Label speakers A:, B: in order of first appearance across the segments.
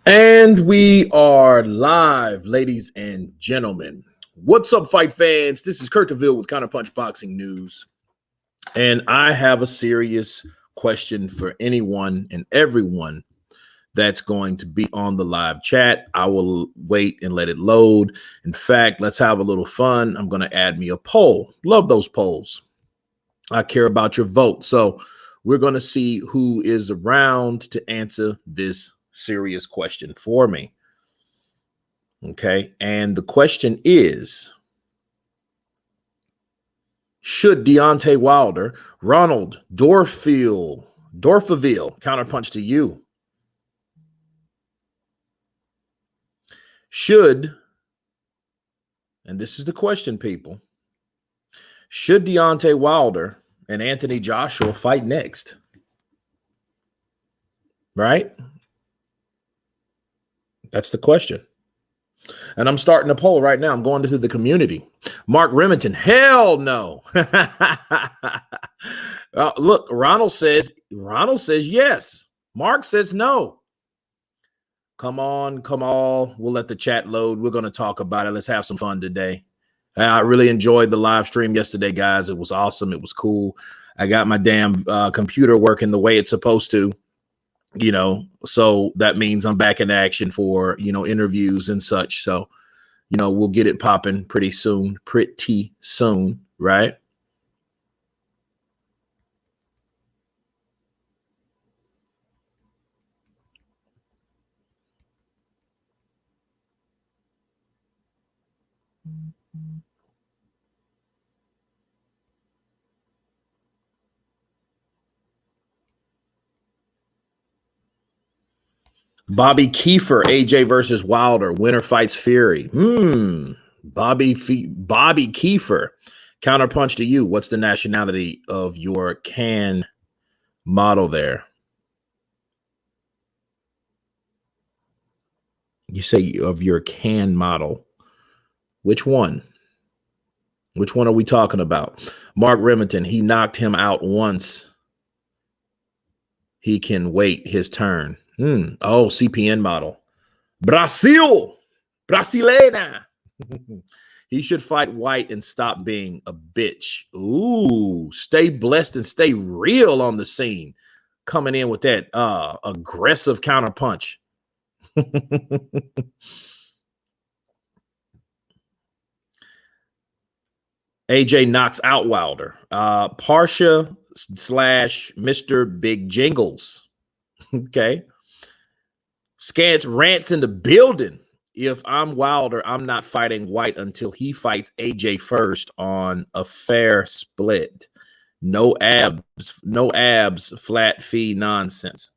A: And we are live, ladies and gentlemen. What's up, fight fans? This is Kurt DeVille with Counterpunch Boxing News. And I have a serious question for anyone and everyone that's going to be on the live chat. I will wait and let it load. In fact, let's have a little fun. I'm going to add me a poll. Love those polls. I care about your vote. So we're going to see who is around to answer this serious question for me. Okay. And the question is, should Deontay Wilder, Ronald Dorfeville, counterpunch to you, should, and this is the question, people, should Deontay Wilder and Anthony Joshua fight next? Right? That's the question. And I'm starting a poll right now. I'm going to the community. Mark Remington, hell no. Look, Ronald says yes. Mark says no. Come on. We'll let the chat load. We're going to talk about it. Let's have some fun today. I really enjoyed the live stream yesterday, guys. It was awesome. It was cool. I got my damn computer working the way it's supposed to. So that means I'm back in action for, interviews and such. So, we'll get it popping pretty soon, right? Bobby Kiefer, AJ versus Wilder, winner fights Fury. Bobby Kiefer, counterpunch to you. What's the nationality of your can model there? You say of your can model. Which one? Which one are we talking about? Mark Remington, he knocked him out once. He can wait his turn. Oh, CPN model. Brasilena. He should fight White and stop being a bitch. Ooh, stay blessed and stay real on the scene. Coming in with that aggressive counter punch. AJ knocks out Wilder. Parsha / Mr. Big Jingles. Okay. Scants rants in the building. If I'm Wilder, I'm not fighting White until he fights AJ first on a fair split. No abs, flat fee nonsense.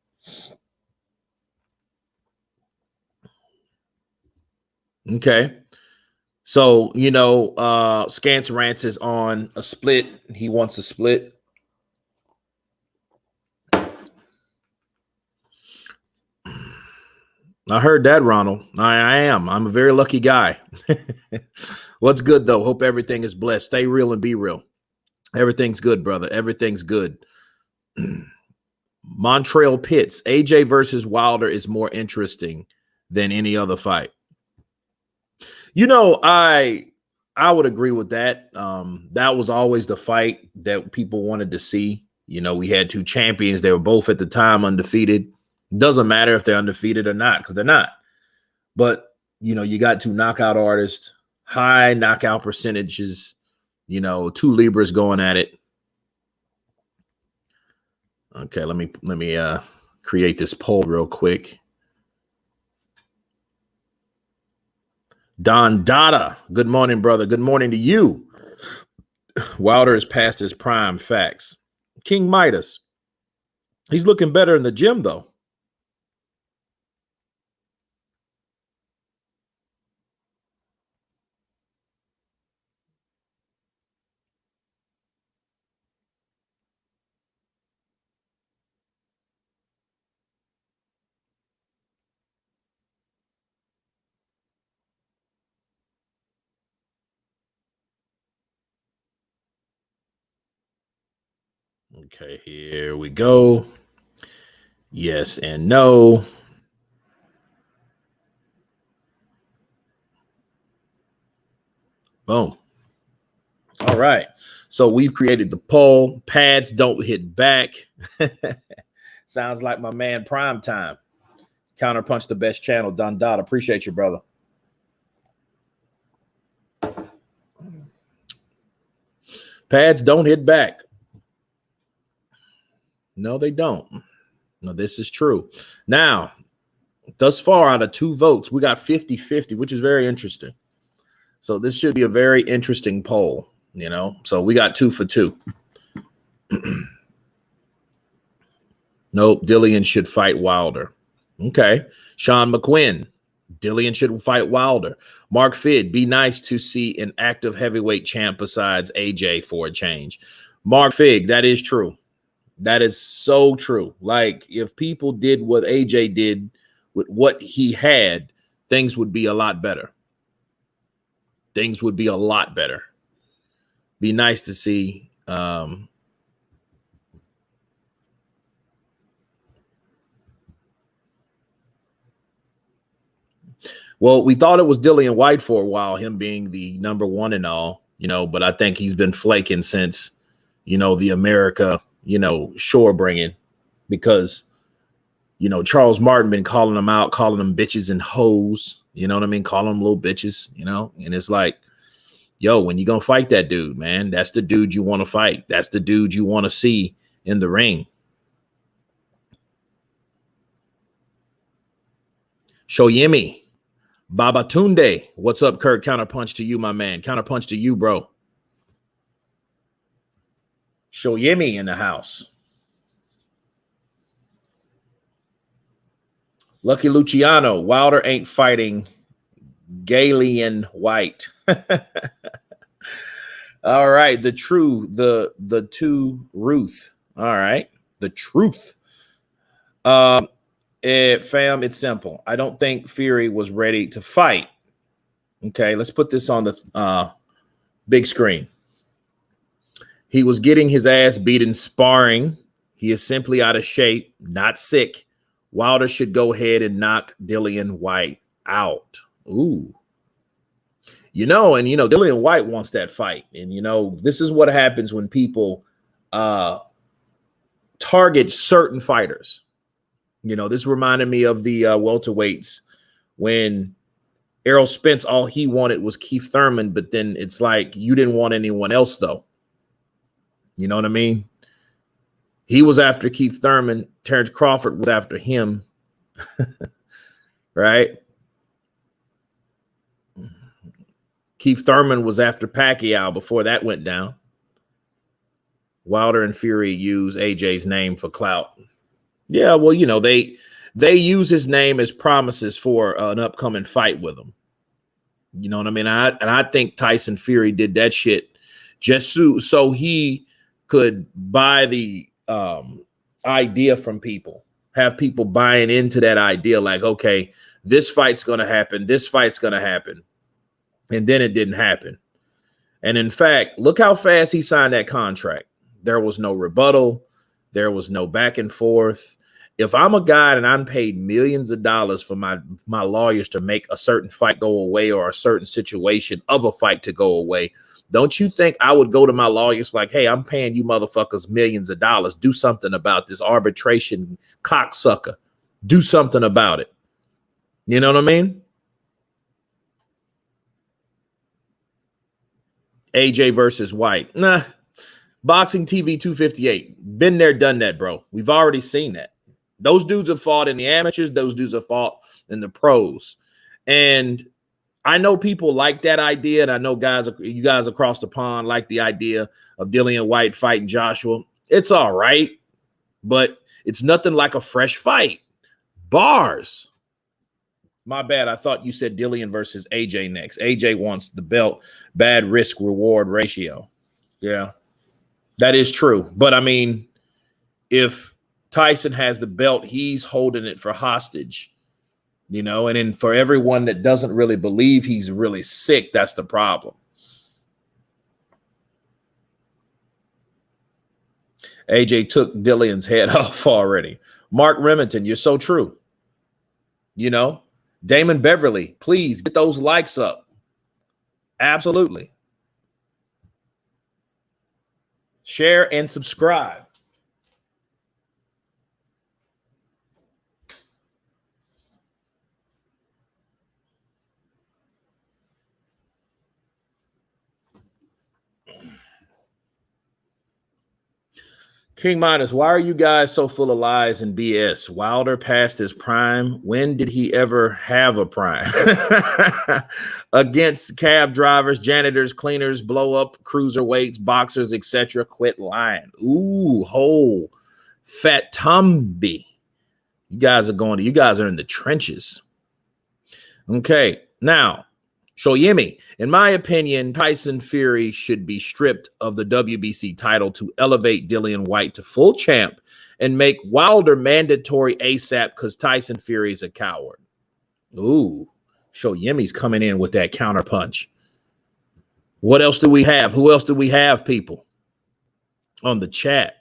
A: Okay. So, Scants rants is on a split. He wants a split. I heard that, Ronald. I am. I'm a very lucky guy. What's good, though? Hope everything is blessed. Stay real and be real. Everything's good, brother. Everything's good. Montreal Pitts. AJ versus Wilder is more interesting than any other fight. I would agree with that. That was always the fight that people wanted to see. We had two champions. They were both at the time undefeated. Doesn't matter if they're undefeated or not, because they're not. But, you got two knockout artists, high knockout percentages, two Libras going at it. Okay, let me create this poll real quick. Don Dada, good morning, brother. Good morning to you. Wilder is past his prime. Facts. King Midas, he's looking better in the gym, though. Okay, here we go. Yes and no. Boom. All right. So we've created the poll. Pads don't hit back. Sounds like my man Prime Time. Counterpunch, the best channel. Don Dot. Appreciate you, brother. Pads don't hit back. No, they don't. No, this is true. Now, thus far, out of 2 votes, we got 50-50, which is very interesting. So this should be a very interesting poll, you know. So we got 2 for 2. Nope, Dillian should fight Wilder. Okay. Sean McQuinn, Dillian should fight Wilder. Mark Fidd, be nice to see an active heavyweight champ besides AJ for a change. Mark Fig, that is true. That is so true. Like, if people did what AJ did with what he had, things would be a lot better. Things would be a lot better. Be nice to see. Well, we thought it was Dillian White for a while, him being the number 1 and all, you know, but I think he's been flaking since, you know, the America, you know, shore bringing, because, you know, Charles Martin been calling them out, calling them bitches and hoes, you know what I mean? Calling them little bitches, you know, and it's like, yo, when you gonna fight that dude, man? That's the dude you want to fight. That's the dude you want to see in the ring. Shoyemi. Babatunde, what's up, Kurt? Counterpunch to you, my man. Counterpunch to you, bro. Shoyemi in the house. Lucky Luciano, Wilder ain't fighting Galen White. All right, the two Ruth. All right, the truth. Fam, it's simple. I don't think Fury was ready to fight. Okay, let's put this on the big screen. He was getting his ass beaten sparring. He is simply out of shape, not sick. Wilder should go ahead and knock Dillian White out. Ooh. You know, and, you know, Dillian White wants that fight. And, you know, this is what happens when people target certain fighters. You know, this reminded me of the welterweights when Errol Spence, all he wanted was Keith Thurman, but then it's like you didn't want anyone else, though. You know what I mean? He was after Keith Thurman. Terrence Crawford was after him. Right? Keith Thurman was after Pacquiao before that went down. Wilder and Fury use AJ's name for clout. Yeah, well, you know, they use his name as promises for an upcoming fight with him. You know what I mean? I think Tyson Fury did that shit just so he could buy the idea from people, have people buying into that idea, like, okay, this fight's going to happen. This fight's going to happen. And then it didn't happen. And in fact, look how fast he signed that contract. There was no rebuttal. There was no back and forth. If I'm a guy and I'm paid millions of dollars for my lawyers to make a certain fight go away or a certain situation of a fight to go away, don't you think I would go to my lawyers like, hey, I'm paying you motherfuckers millions of dollars. Do something about this arbitration cocksucker. Do something about it. You know what I mean? AJ versus White. Nah. Boxing TV 258. Been there, done that, bro. We've already seen that. Those dudes have fought in the amateurs. Those dudes have fought in the pros. And I know people like that idea. And I know you guys across the pond like the idea of Dillian White fighting Joshua. It's all right. But it's nothing like a fresh fight. Bars. My bad. I thought you said Dillian versus AJ next. AJ wants the belt. Bad risk reward ratio. Yeah, that is true. But I mean, if Tyson has the belt, he's holding it for hostage, you know, and then for everyone that doesn't really believe he's really sick, that's the problem. AJ took Dillion's head off already. Mark Remington, you're so true. You know, Damon Beverly, please get those likes up. Absolutely. Share and subscribe. King Midas, why are you guys so full of lies and BS? Wilder passed his prime. When did he ever have a prime? Against cab drivers, janitors, cleaners, blow up cruiserweights, boxers, etc. Quit lying. Ooh, whole fat Tumby. You guys are in the trenches. Okay, now, Shoyemi, in my opinion, Tyson Fury should be stripped of the WBC title to elevate Dillian Whyte to full champ and make Wilder mandatory ASAP because Tyson Fury is a coward. Ooh, Shoyemi's coming in with that counterpunch. What else do we have? Who else do we have, people, on the chat?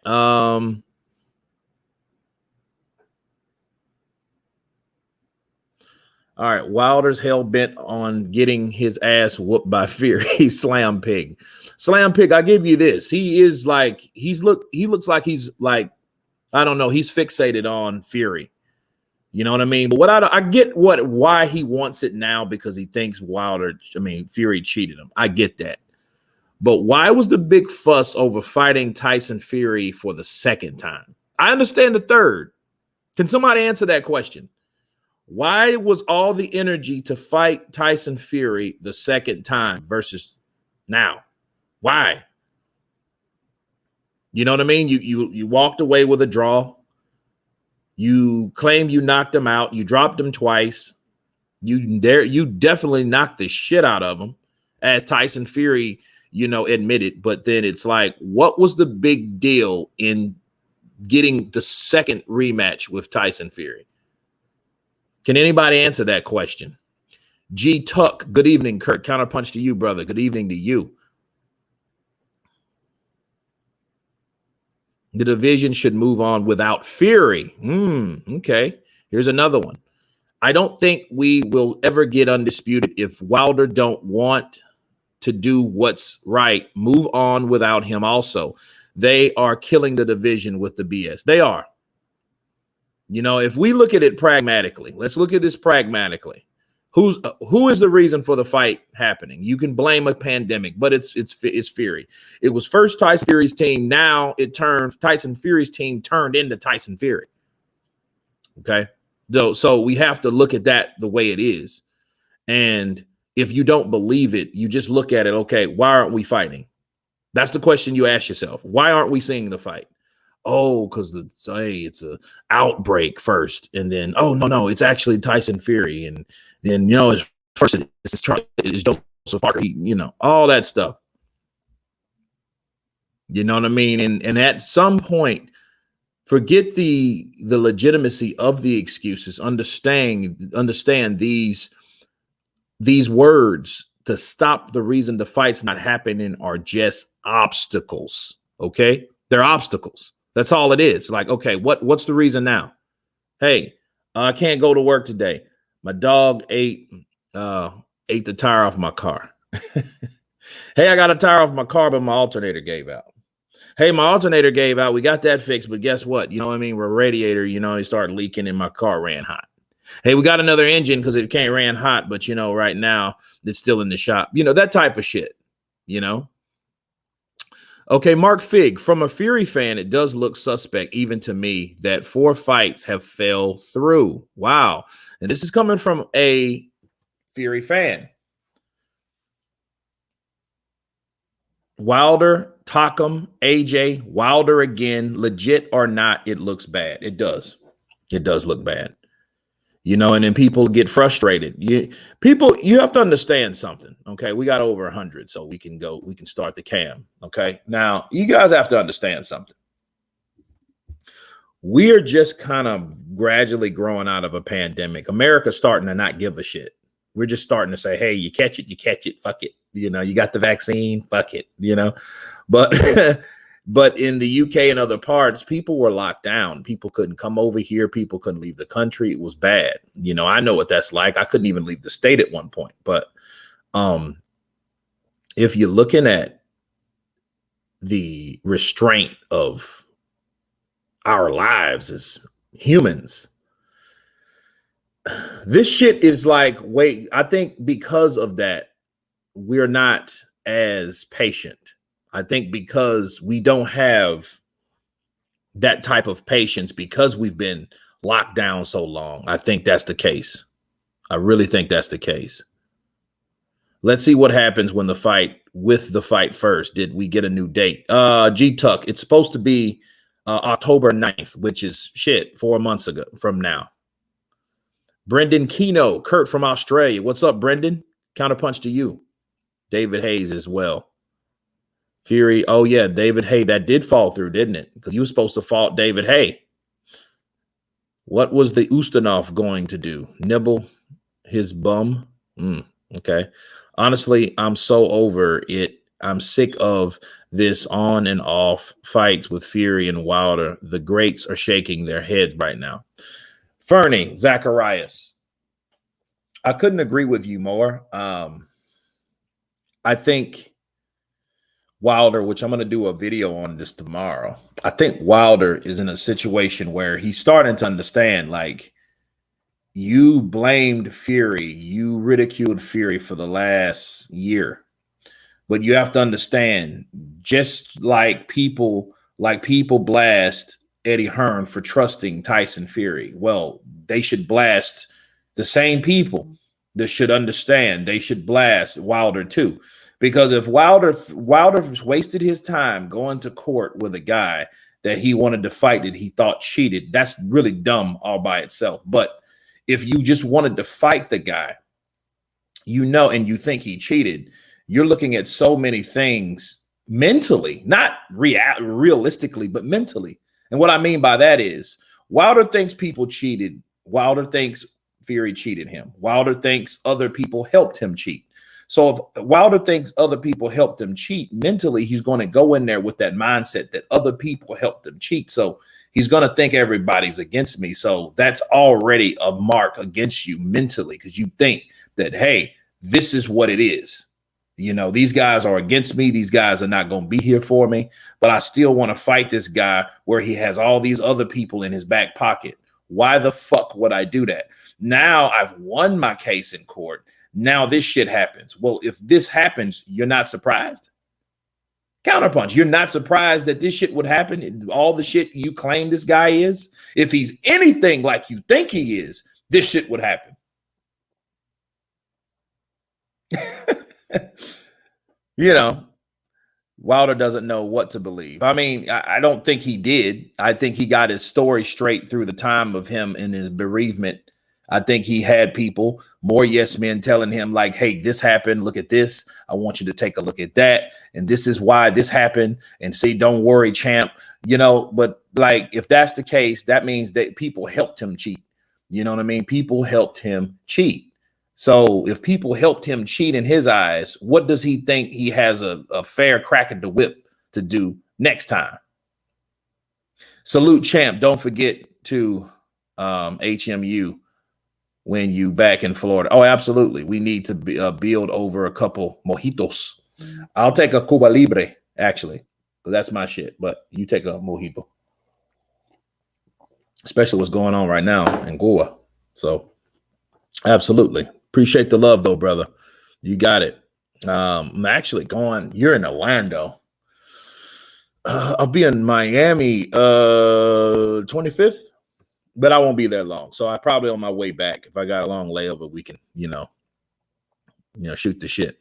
A: All right, Wilder's hell bent on getting his ass whooped by Fury. Slam Pig. Slam Pig, I give you this. He looks like he's like, I don't know, he's fixated on Fury. You know what I mean? But I get why he wants it now, because he thinks Fury cheated him. I get that. But why was the big fuss over fighting Tyson Fury for the second time? I understand the third. Can somebody answer that question? Why was all the energy to fight Tyson Fury the second time versus now? Why? You know what I mean? You walked away with a draw. You claim you knocked him out. You dropped him twice. You definitely knocked the shit out of him, as Tyson Fury, admitted. But then it's like, what was the big deal in getting the second rematch with Tyson Fury? Can anybody answer that question? G Tuck, good evening, Kurt. Counterpunch to you, brother. Good evening to you. The division should move on without Fury. Okay. Here's another one. I don't think we will ever get undisputed if Wilder don't want to do what's right. Move on without him also. They are killing the division with the BS. They are. If we look at it pragmatically, let's look at this pragmatically. Who is the reason for the fight happening? You can blame a pandemic, but it's Fury. It was first Tyson Fury's team. Now Tyson Fury's team turned into Tyson Fury. Okay. So we have to look at that the way it is. And if you don't believe it, you just look at it. Okay. Why aren't we fighting? That's the question you ask yourself. Why aren't we seeing the fight? Oh, because it's a outbreak first, and then no, it's actually Tyson Fury, and then it's Joseph Parker, all that stuff. You know what I mean? And at some point, forget the legitimacy of the excuses. Understand these words to stop the reason the fight's not happening are just obstacles. Okay, they're obstacles. That's all it is. Like, okay, what's the reason now? Hey, I can't go to work today. My dog ate the tire off my car. Hey, I got a tire off my car, but my alternator gave out. Hey, my alternator gave out. We got that fixed, but guess what? You know what I mean? We're a radiator, it started leaking and my car ran hot. Hey, we got another engine because it can't ran hot, but right now it's still in the shop. That type of shit, Okay, Mark Fig, from a Fury fan, it does look suspect, even to me, that 4 fights have fell through. Wow. And this is coming from a Fury fan. Wilder, Takam, AJ, Wilder again, legit or not, it looks bad. It does. It does look bad. And then people get frustrated. You have to understand something. Okay. We got over 100, so we can start the cam. Okay. Now you guys have to understand something. We are just kind of gradually growing out of a pandemic. America's starting to not give a shit. We're just starting to say, hey, you catch it, fuck it. You got the vaccine, fuck it, but But in the UK and other parts, people were locked down. People couldn't come over here. People couldn't leave the country. It was bad. You know, I know what that's like. I couldn't even leave the state at one point. But if you're looking at the restraint of our lives as humans, this shit is like, wait, I think because of that, we're not as patient. I think because we don't have that type of patience because we've been locked down so long. I think that's the case. I really think that's the case. Let's see what happens when the fight first. Did we get a new date? G Tuck, it's supposed to be October 9th, which is 4 months ago from now. Brendan Keno, Kurt from Australia. What's up, Brendan? Counterpunch to you. David Hayes as well. Fury. Oh, yeah, David Hay. That did fall through, didn't it? Because you were supposed to fault David Hay. What was the Ustinov going to do? Nibble his bum? Okay. Honestly, I'm so over it. I'm sick of this on and off fights with Fury and Wilder. The greats are shaking their heads right now. Fernie Zacharias. I couldn't agree with you more. I think Wilder, which I'm going to do a video on this tomorrow. I think Wilder is in a situation where he's starting to understand, like, you blamed Fury, you ridiculed Fury for the last year, but you have to understand, just like people blast Eddie Hearn for trusting Tyson Fury. Well, they should blast the same people that should understand. They should blast Wilder too. Because if Wilder wasted his time going to court with a guy that he wanted to fight that he thought cheated, that's really dumb all by itself. But if you just wanted to fight the guy, you know, and you think he cheated, you're looking at so many things mentally, not realistically, but mentally. And what I mean by that is Wilder thinks people cheated. Wilder thinks Fury cheated him. Wilder thinks other people helped him cheat. So if Wilder thinks other people helped him cheat, mentally, he's going to go in there with that mindset that other people helped him cheat. So he's going to think everybody's against me. So that's already a mark against you mentally, because you think that, hey, this is what it is. You know, these guys are against me. These guys are not going to be here for me. But I still want to fight this guy where he has all these other people in his back pocket. Why the fuck would I do that? Now I've won my case in court. Now this shit happens. Well, if this happens, you're not surprised? Counterpunch, you're not surprised that this shit would happen? All the shit you claim this guy is? If he's anything like you think he is, this shit would happen. You know, Wilder doesn't know what to believe. I mean, I don't think he did. I think he got his story straight through the time of him in his bereavement. I think he had people, more yes men, telling him like, hey, this happened. Look at this. I want you to take a look at that. And this is why this happened. And see, don't worry, champ. You know, but like, if that's the case, that means that people helped him cheat. You know what I mean? People helped him cheat. So if people helped him cheat in his eyes, what does he think he has a fair crack at the whip to do next time? Salute, champ. Don't forget to HMU when you back in Florida. Oh, absolutely. We need to build over a couple mojitos. I'll take a Cuba Libre, actually, because that's my shit. But you take a mojito, especially what's going on right now in Cuba. So absolutely. Appreciate the love, though, brother. You got it. I'm actually going. You're in Orlando. I'll be in Miami 25th, but I won't be there long. So I probably on my way back. If I got a long layover, we can, you know, shoot the shit.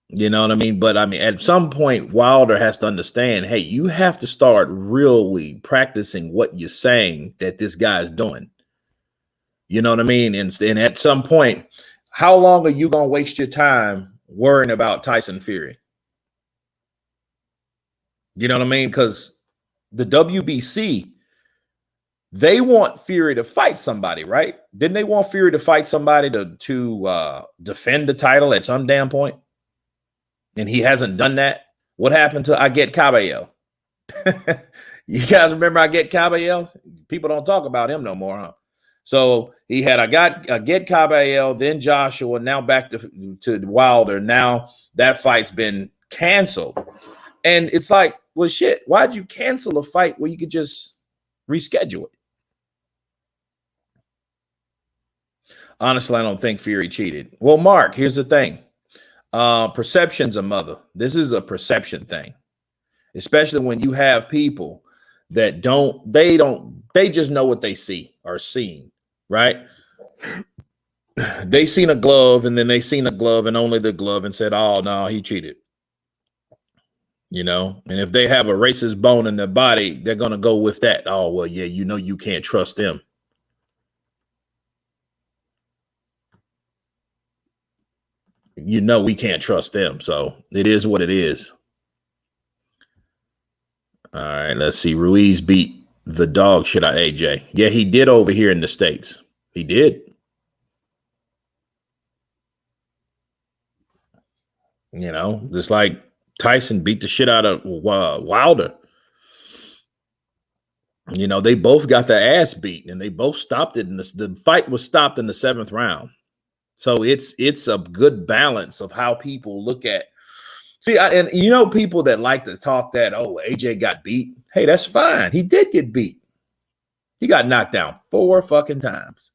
A: You know what I mean? But I mean, at some point, Wilder has to understand, hey, you have to start really practicing what you're saying that this guy's doing. You know what I mean? And at some point, how long are you going to waste your time worrying about Tyson Fury? You know what I mean? Because the WBC, they want Fury to fight somebody, right? Didn't they want Fury to fight somebody to defend the title at some damn point? And he hasn't done that. What happened to I Get Cabello? You guys remember I Get Cabello? People don't talk about him no more, huh? So he had I Get Cabello, then Joshua, now back to Wilder. Now that fight's been canceled. And it's like, well, shit, why'd you cancel a fight where you could just reschedule it? Honestly, I don't think Fury cheated. Well, Mark, here's the thing. Perception's a mother. This is a perception thing, especially when you have people that they just know what they see or seen, right? They seen a glove and then they seen a glove and only the glove and said, oh, no, he cheated. And if they have a racist bone in their body, they're going to go with that. Oh, well, yeah, you can't trust them. We can't trust them. So it is what it is. All right, let's see. Ruiz beat the dog shit out of AJ. Yeah, he did over here in the States. He did. Just like Tyson beat the shit out of Wilder. They both got their ass beat and they both stopped it. And the fight was stopped in the 7th round. So it's a good balance of how people look at. See, people that like to talk that, oh, AJ got beat. Hey, that's fine. He did get beat. He got knocked down 4 fucking times.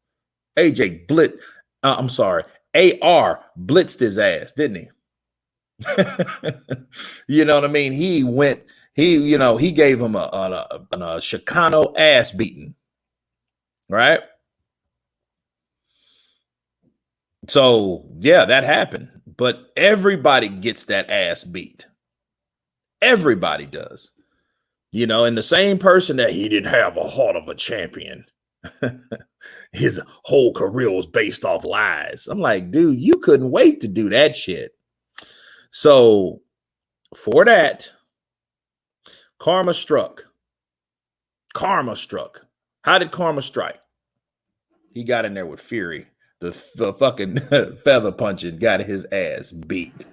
A: AJ AR blitzed his ass, didn't he? You know what I mean? He gave him a Chicano ass beating, right? So, yeah, that happened. But everybody gets that ass beat. Everybody does. And the same person that he didn't have a heart of a champion. His whole career was based off lies. I'm like, dude, you couldn't wait to do that shit. So for that, karma struck. Karma struck. How did karma strike? He got in there with Fury. The fucking feather punching got his ass beat.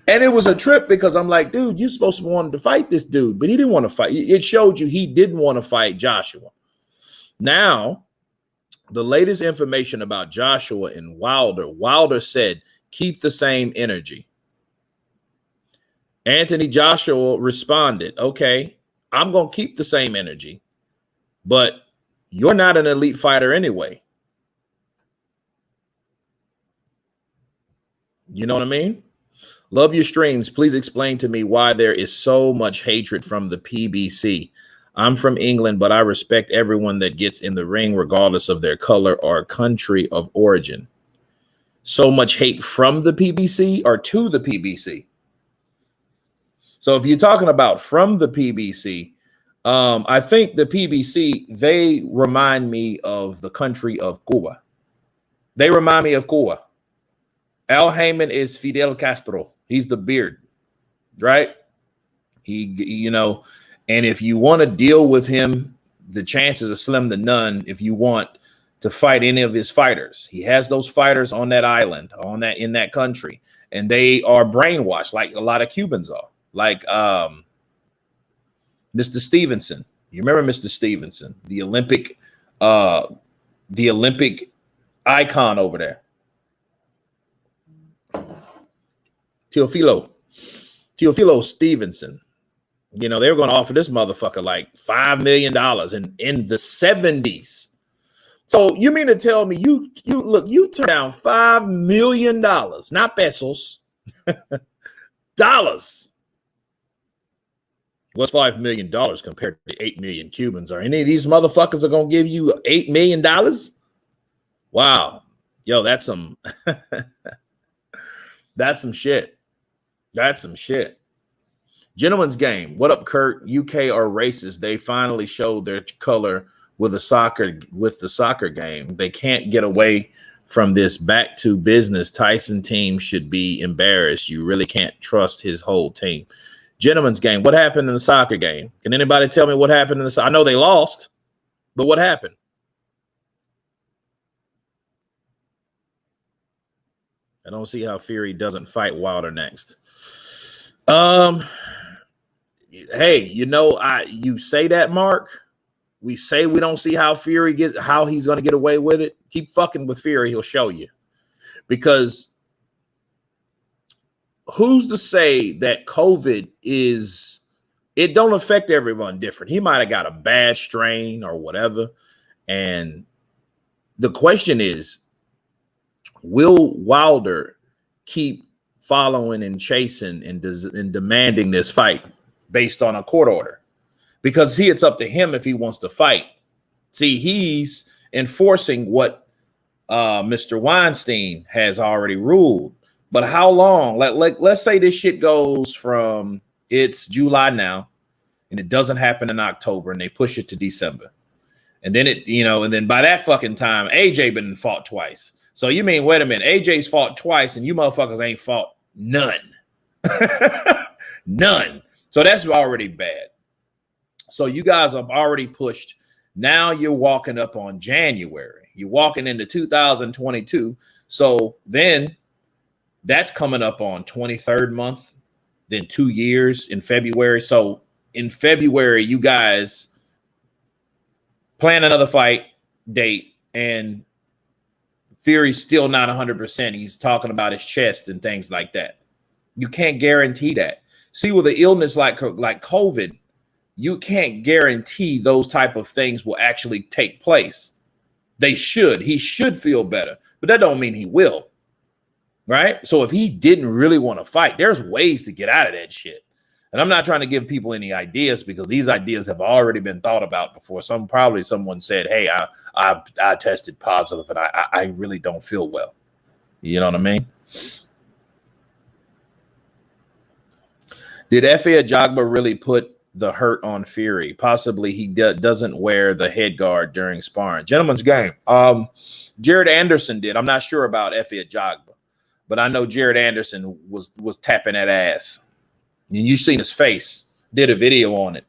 A: And it was a trip because I'm like, dude, you supposed to want to fight this dude, but he didn't want to fight. It showed you he didn't want to fight Joshua. Now, the latest information about Joshua and Wilder said, keep the same energy. Anthony Joshua responded, okay, I'm going to keep the same energy, but you're not an elite fighter anyway. You know what I mean? Love your streams. Please explain to me why there is so much hatred from the PBC. I'm from England, but I respect everyone that gets in the ring, regardless of their color or country of origin. So much hate from the PBC or to the PBC? So if you're talking about from the PBC, I think the PBC, they remind me of the country of Cuba. They remind me of Cuba. Al Haymon is Fidel Castro. He's the beard, right? And if you want to deal with him, the chances are slim to none if you want to fight any of his fighters. He has those fighters on that island, in that country, and they are brainwashed like a lot of Cubans are. Like Mr. Stevenson. You remember Mr. Stevenson, the Olympic icon over there. Teofilo Stevenson. They were going to offer this motherfucker like $5 million in the 70s. So you mean to tell me you turned down $5 million, not pesos, dollars. What's $5 million compared to 8 million Cubans? Are any of these motherfuckers are going to give you $8 million? Wow. Yo, that's some that's some shit. That's some shit. Gentleman's game. What up, Kurt? UK are racist. They finally showed their color with the soccer game. They can't get away from this. Back to business. Tyson team should be embarrassed. You really can't trust his whole team. Gentleman's game. What happened in the soccer game? Can anybody tell me what happened in the? I know they lost, but what happened? I don't see how Fury doesn't fight Wilder next. Hey, you say that, Mark. We say we don't see how he's going to get away with it. Keep fucking with Fury, he'll show you. Because who's to say that COVID it don't affect everyone different. He might have got a bad strain or whatever. And the question is, will Wilder keep following and chasing and demanding this fight based on a court order? Because it's up to him if he wants to fight. See, he's enforcing what Mr. Weinstein has already ruled. But how long? Let's say this shit goes from it's July now, and it doesn't happen in October, and they push it to December. And then and then by that fucking time, AJ been fought twice. So you mean, wait a minute, AJ's fought twice, and you motherfuckers ain't fought none. None. So that's already bad. So you guys have already pushed. Now you're walking up on January. You're walking into 2022. So then that's coming up on 23rd month, then 2 years in February. So in February, you guys plan another fight date, and Fury's still not 100%. He's talking about his chest and things like that. You can't guarantee that. See, with an illness like COVID, you can't guarantee those type of things will actually take place. He should feel better, but that don't mean he will, right? So if he didn't really want to fight, there's ways to get out of that shit. And I'm not trying to give people any ideas, because these ideas have already been thought about before. Probably someone said, hey, I tested positive and I really don't feel well. You know what I mean? Did Efe Ajagba really put the hurt on Fury? Possibly he doesn't wear the head guard during sparring. Gentleman's game. Jared Anderson did. I'm not sure about Efe Ajagba, but I know Jared Anderson was tapping that ass. And you've seen his face. Did a video on it.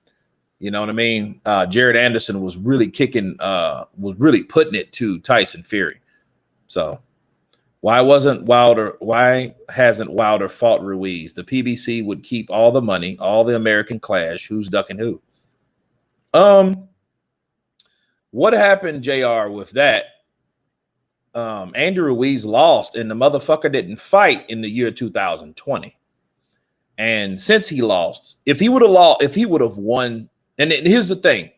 A: You know what I mean? Jared Anderson was really kicking, was really putting it to Tyson Fury. So why hasn't Wilder fought Ruiz? The PBC would keep all the money, all the American clash. Who's ducking who? What happened, JR, with that? Andy Ruiz lost, and the motherfucker didn't fight in the year 2020. And since he lost, if he would have won, and here's the thing,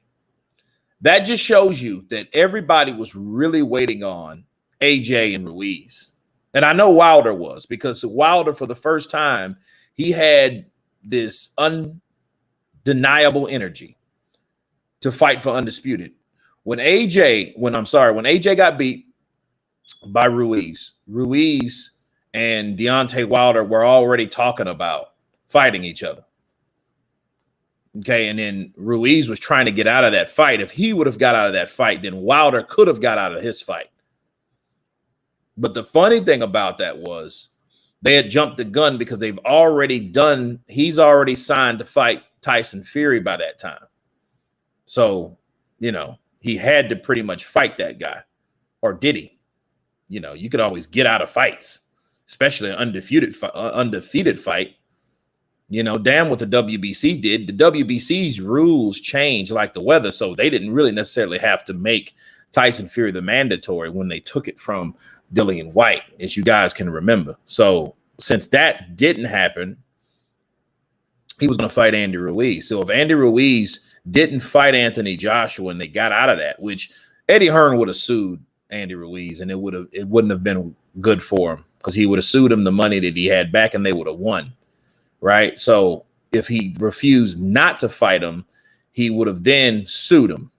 A: that just shows you that everybody was really waiting on AJ and Ruiz. And I know Wilder was, because Wilder, for the first time, he had this undeniable energy to fight for undisputed. When AJ got beat by Ruiz and Deontay Wilder were already talking about fighting each other. Okay, and then Ruiz was trying to get out of that fight. If he would have got out of that fight, then Wilder could have got out of his fight. But the funny thing about that was they had jumped the gun, because he's already signed to fight Tyson Fury by that time. So, he had to pretty much fight that guy. Or did he? You could always get out of fights, especially an undefeated fight. Damn what the WBC did. The WBC's rules changed like the weather, so they didn't really necessarily have to make Tyson Fury the mandatory when they took it from Dillian White, as you guys can remember. So since that didn't happen, he was going to fight Andy Ruiz. So if Andy Ruiz didn't fight Anthony Joshua and they got out of that, which Eddie Hearn would have sued Andy Ruiz, and it wouldn't have been good for him, because he would have sued him the money that he had back, and they would have won. Right. So if he refused not to fight him, he would have then sued him.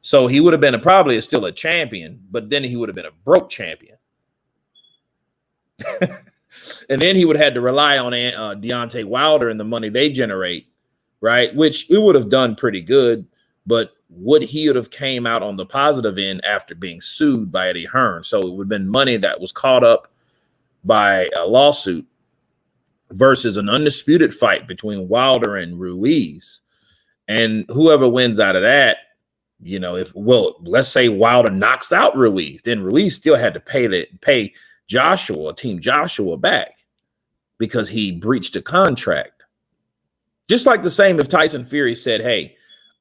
A: So he would have been probably still a champion, but then he would have been a broke champion. And then he would have had to rely on Deontay Wilder and the money they generate. Right. Which it would have done pretty good. But would he have came out on the positive end after being sued by Eddie Hearn? So it would have been money that was caught up by a lawsuit versus an undisputed fight between Wilder and Ruiz. And whoever wins out of that, let's say Wilder knocks out Ruiz, then Ruiz still had to pay Team Joshua back, because he breached a contract. Just like the same if Tyson Fury said, hey,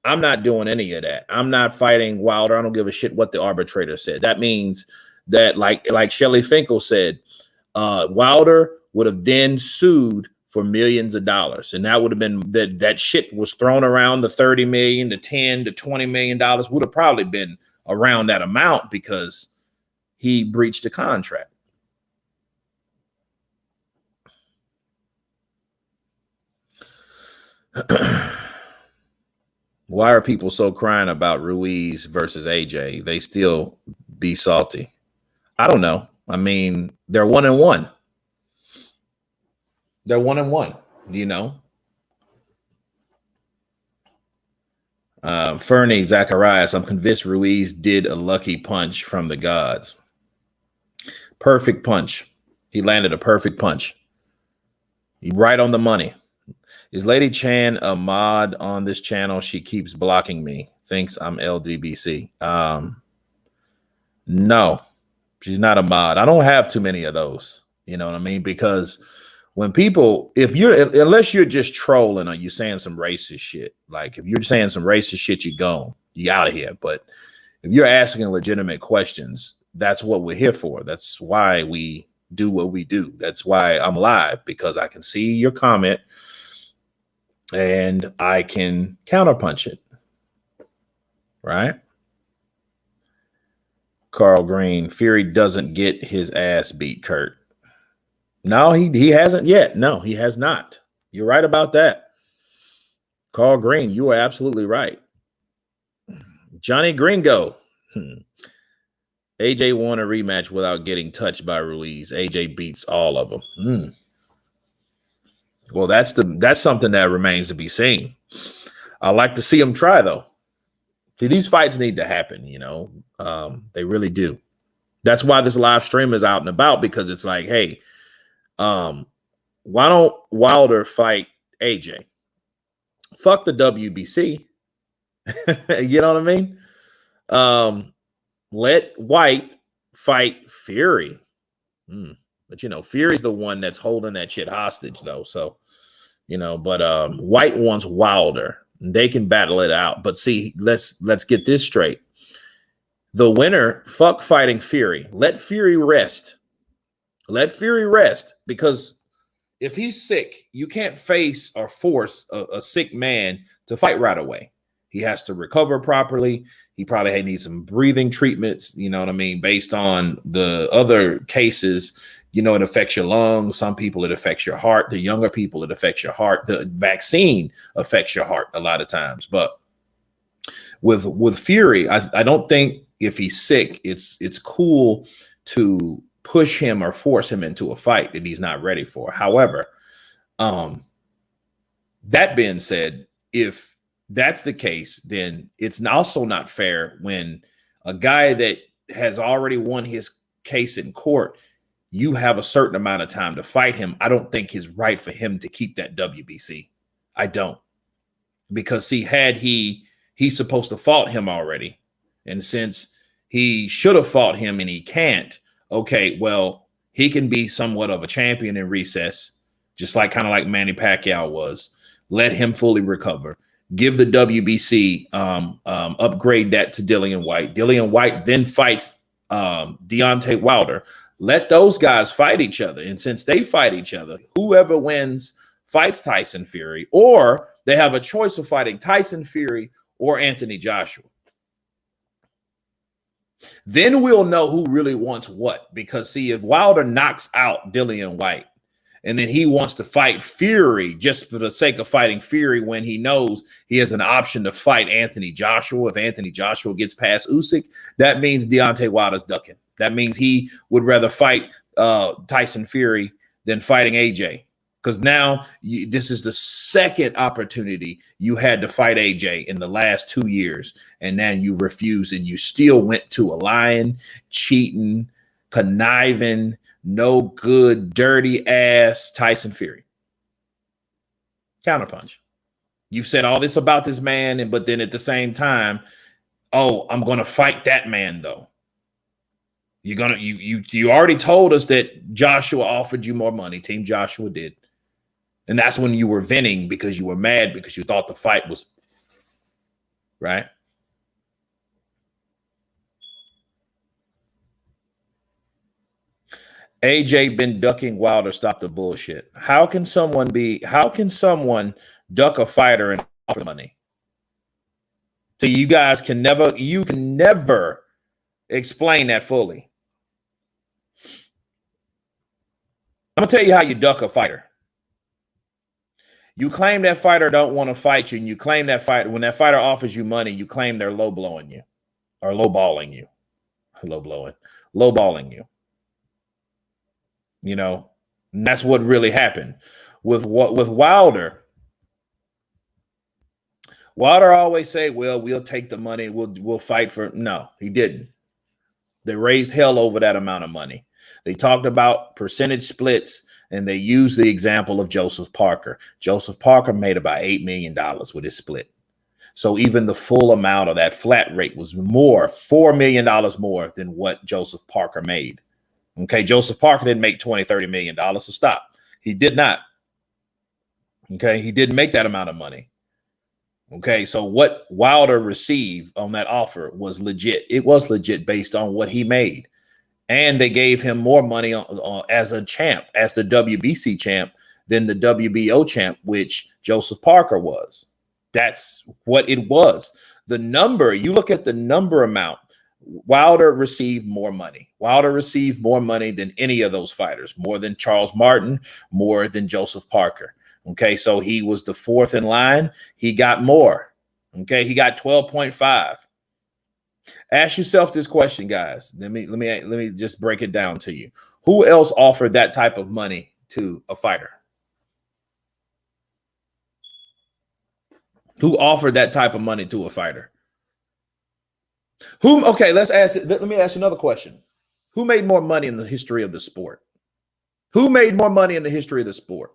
A: I'm not doing any of that. I'm not fighting Wilder. I don't give a shit what the arbitrator said. That means that, like Shelley Finkel said, Wilder would have then sued for millions of dollars. And that would have been that shit was thrown around the 30 million, the 10 to 20 million dollars would have probably been around that amount because he breached a contract. Why are people so crying about Ruiz versus AJ? They still be salty. I don't know. I mean, they're 1-1. They're 1-1, you know. Fernie Zacharias, I'm convinced Ruiz did a lucky punch from the gods. Perfect punch. He landed a perfect punch. Right on the money. Is Lady Chan a mod on this channel? She keeps blocking me. Thinks I'm LDBC. No, she's not a mod. I don't have too many of those. You know what I mean? Because when people, unless you're just trolling or you're saying some racist shit, like if you're saying some racist shit, you out of here. But if you're asking legitimate questions, that's what we're here for. That's why we do what we do. That's why I'm live, because I can see your comment and I can counterpunch it. Right? Carl Green, Fury doesn't get his ass beat, Kurt. No, he hasn't yet. No, he has not. You're right about that. Carl Green, you are absolutely right. Johnny Gringo. AJ won a rematch without getting touched by Ruiz. AJ beats all of them. Well, that's something that remains to be seen. I like to see him try, though. See, these fights need to happen, you know. They really do. That's why this live stream is out and about, because it's like, hey, why don't Wilder fight AJ? Fuck the WBC. You know what I mean? Let White fight Fury. But, you know, Fury's the one that's holding that shit hostage, though. So, you know, but White wants Wilder. They can battle it out. But see, let's get this straight. The winner, fuck fighting Fury. Let Fury rest. Let Fury rest, because if he's sick, you can't face or force a sick man to fight right away. He has to recover properly. He probably needs some breathing treatments, you know what I mean, based on the other cases. You know, it affects your lungs. Some people, it affects your heart. The younger people, it affects your heart. The vaccine affects your heart a lot of times. But with Fury, I don't think if he's sick, it's cool to push him or force him into a fight that he's not ready for. However, that being said, if that's the case, then it's also not fair when a guy that has already won his case in court, you have a certain amount of time to fight him. I don't think it's right for him to keep that WBC. I don't. Because see, he's supposed to fought him already. And since he should have fought him and he can't, okay, well, he can be somewhat of a champion in recess, just like kind of like Manny Pacquiao was. Let him fully recover. Give the WBC, upgrade that to Dillian White. Dillian White then fights Deontay Wilder. Let those guys fight each other. And since they fight each other, whoever wins fights Tyson Fury, or they have a choice of fighting Tyson Fury or Anthony Joshua. Then we'll know who really wants what. Because, see, if Wilder knocks out Dillian White and then he wants to fight Fury just for the sake of fighting Fury when he knows he has an option to fight Anthony Joshua, if Anthony Joshua gets past Usyk, that means Deontay Wilder's ducking. That means he would rather fight Tyson Fury than fighting AJ. Because now this is the second opportunity you had to fight AJ in the last 2 years. And now you refused, and you still went to a lying, cheating, conniving, no good, dirty ass Tyson Fury. Counterpunch. You've said all this about this man, but then at the same time, oh, I'm going to fight that man, though. You already told us that Joshua offered you more money. Team Joshua did. And that's when you were venting because you were mad because you thought the fight was right. AJ been ducking Wilder. Stop the bullshit. How can someone duck a fighter and offer money? So you can never explain that fully. I'm gonna tell you how you duck a fighter. You claim that fighter don't want to fight you, and you claim that fighter, when that fighter offers you money, you claim they're lowballing you. Lowballing you. You know, and that's what really happened with Wilder. Wilder always say, well, we'll take the money, we'll fight for. No, he didn't. They raised hell over that amount of money. They talked about percentage splits, and they used the example of Joseph Parker. Joseph Parker made about $8 million with his split. So even the full amount of that flat rate was $4 million more than what Joseph Parker made. Okay, Joseph Parker didn't make $20-30 million, so stop. He did not. Okay, he didn't make that amount of money. Okay, so what Wilder received on that offer was legit. It was legit based on what he made. And they gave him more money as a champ, as the WBC champ, than the WBO champ, which Joseph Parker was. That's what it was. The number, you look at the number amount, Wilder received more money. Wilder received more money than any of those fighters, more than Charles Martin, more than Joseph Parker. Okay, so he was the fourth in line. He got more. Okay, he got 12.5. Ask yourself this question, guys. Let me just break it down to you. Who else offered that type of money to a fighter? Who offered that type of money to a fighter? Okay, let me ask you another question. Who made more money in the history of the sport? Who made more money in the history of the sport?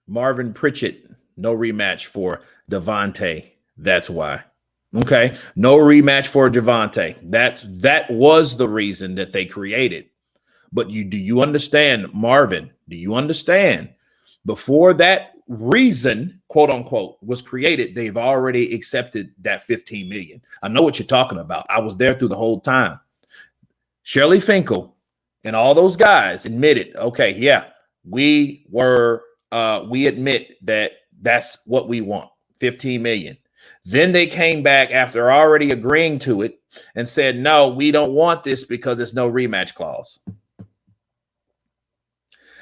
A: Marvin Pritchett, no rematch for Deontay. That's why. Okay, no rematch for Deontay. That was the reason that they created. But do you understand, Marvin? Do you understand? Before that reason, quote unquote, was created, they've already accepted that 15 million. I know what you're talking about. I was there through the whole time. Shirley Finkel and all those guys admitted, okay, yeah, we admit that that's what we want, 15 million. Then they came back after already agreeing to it and said, no, we don't want this because there's no rematch clause.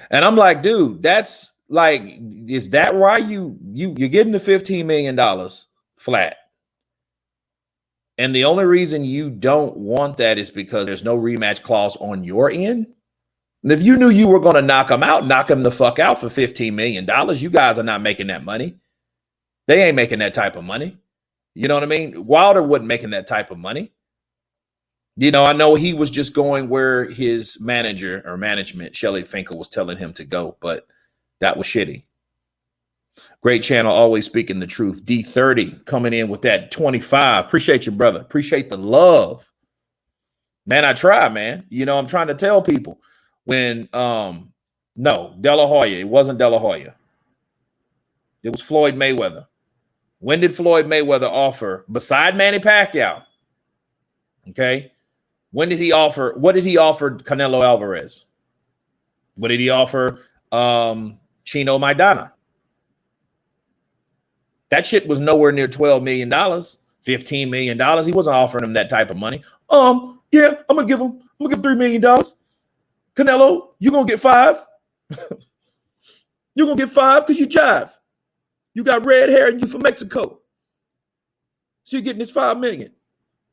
A: And I'm like, dude, that's like, is that why you're getting the $15 million flat? And the only reason you don't want that is because there's no rematch clause on your end. And if you knew you were going to knock him the fuck out for $15 million, you guys are not making that money. They ain't making that type of money. You know what I mean? Wilder wasn't making that type of money. You know, I know he was just going where his manager or management, Shirley Finkel, was telling him to go, but that was shitty. Great channel, always speaking the truth. D30 coming in with that 25. Appreciate you, brother. Appreciate the love. Man, I try, man. You know, I'm trying to tell people when, no, De La Hoya. It wasn't De La Hoya. It was Floyd Mayweather. When did Floyd Mayweather offer, beside Manny Pacquiao? Okay. When did he offer? What did he offer Canelo Alvarez? What did he offer Chino Maidana? That shit was nowhere near $12 million, $15 million. He wasn't offering him that type of money. Yeah, I'm gonna give $3 million. Canelo, you're gonna get 5. You're gonna get 5 because you jive. You got red hair and you from Mexico. So you're getting this $5 million.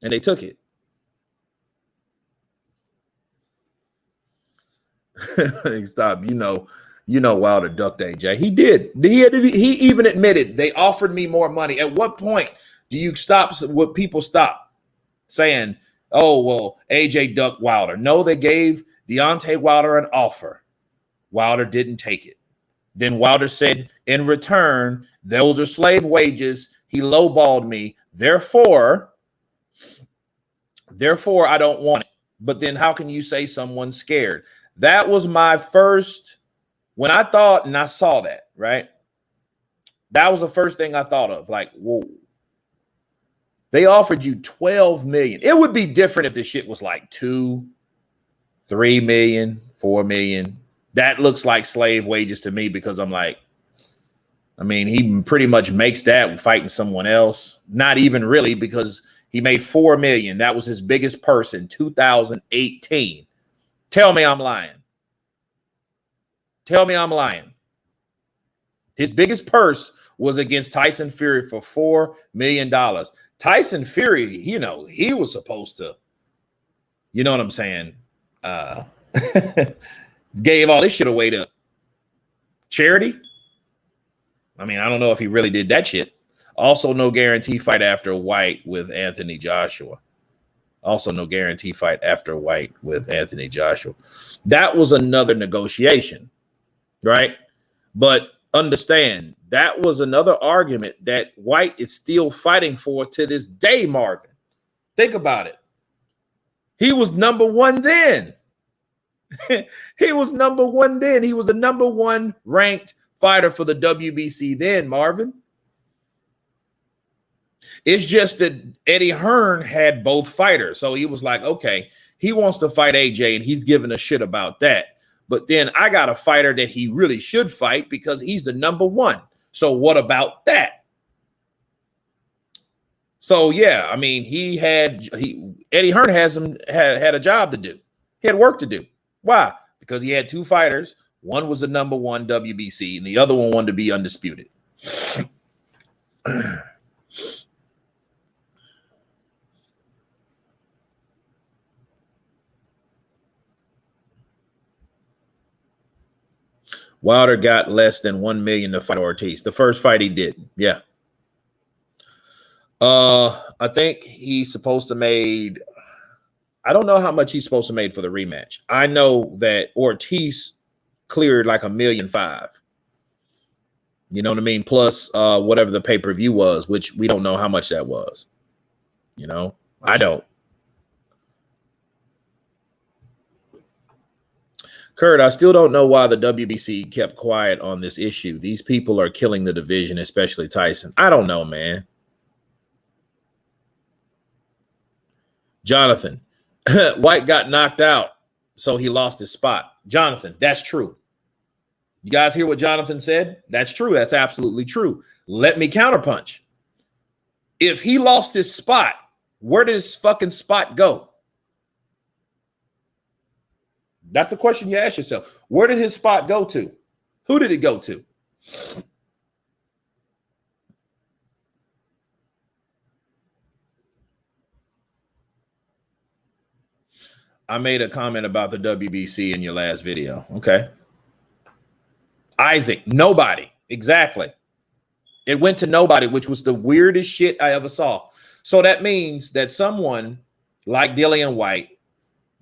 A: And they took it. Stop. You know Wilder ducked AJ. He did. He even admitted they offered me more money. At what point do you stop? What people stop saying, oh, well, AJ ducked Wilder. No, they gave Deontay Wilder an offer. Wilder didn't take it. Then Wilder said, in return, those are slave wages. He lowballed me. Therefore, I don't want it. But then how can you say someone's scared? That was my first, when I thought and I saw that, right? That was the first thing I thought of. Like, whoa. They offered you 12 million. It would be different if the shit was like 2, 3 million, 4 million. That looks like slave wages to me because I'm like, I mean, he pretty much makes that fighting someone else. Not even really, because he made 4 million. That was his biggest purse in 2018. Tell me I'm lying. Tell me I'm lying. His biggest purse was against Tyson Fury for $4 million. Tyson Fury, you know, he was supposed to, you know what I'm saying? Gave all this shit away to charity. I mean, I don't know if he really did that shit. Also, no guarantee fight after White with Anthony Joshua. Also, no guarantee fight after White with Anthony Joshua. That was another negotiation, right? But understand, that was another argument that White is still fighting for to this day, Marvin. Think about it. He was number one then. He was number one then. He was the number one ranked fighter for the WBC then, Marvin. It's just that Eddie Hearn had both fighters. So he was like, okay, he wants to fight AJ and he's giving a shit about that. But then I got a fighter that he really should fight because he's the number one. So what about that? So yeah, I mean, Eddie Hearn had a job to do. He had work to do. Why? Because he had two fighters. One was the number one WBC, and the other one wanted to be undisputed. Wilder got less than 1 million to fight Ortiz. The first fight he did, yeah. I think he's supposed to made. I don't know how much he's supposed to made for the rematch. I know that Ortiz cleared like $1.5 million. You know what I mean? Plus whatever the pay-per-view was, which we don't know how much that was. You know, I don't. Kurt, I still don't know why the WBC kept quiet on this issue. These people are killing the division, especially Tyson. I don't know, man. Jonathan, White got knocked out, so he lost his spot. Jonathan, that's true. You guys hear what Jonathan said? That's true. That's absolutely true. Let me counterpunch. If he lost his spot, where did his fucking spot go? That's the question you ask yourself. Where did his spot go to? Who did it go to? I made a comment about the WBC in your last video. Okay. Isaac, nobody. Exactly. It went to nobody, which was the weirdest shit I ever saw. So that means that someone like Dillian White,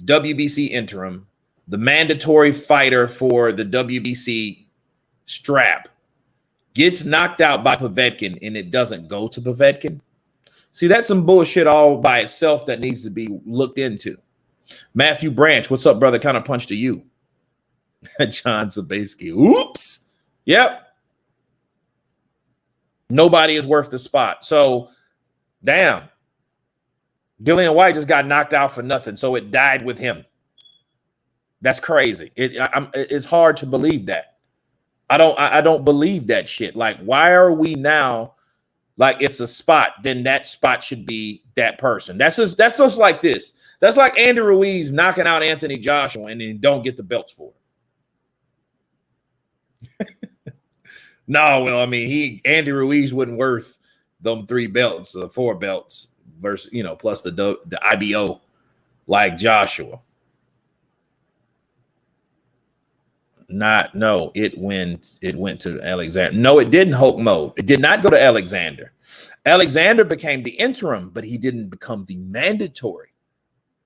A: WBC interim, the mandatory fighter for the WBC strap, gets knocked out by Povetkin and it doesn't go to Povetkin. See, that's some bullshit all by itself that needs to be looked into. Matthew Branch, what's up, brother? Kind of punch to you. John Zabisky. Oops. Yep. Nobody is worth the spot. So, damn. Dillian White just got knocked out for nothing. So it died with him. That's crazy. It's hard to believe that. I don't believe that shit. Like, why are we now like it's a spot? Then that spot should be that person. That's just like this. That's like Andy Ruiz knocking out Anthony Joshua and then don't get the belts for it. No, well, I mean, Andy Ruiz wasn't worth them 3 belts, 4 belts versus, you know, plus the IBO like Joshua. It went to Alexander. No, it didn't, Hulk mode. It did not go to Alexander. Alexander became the interim, but he didn't become the mandatory.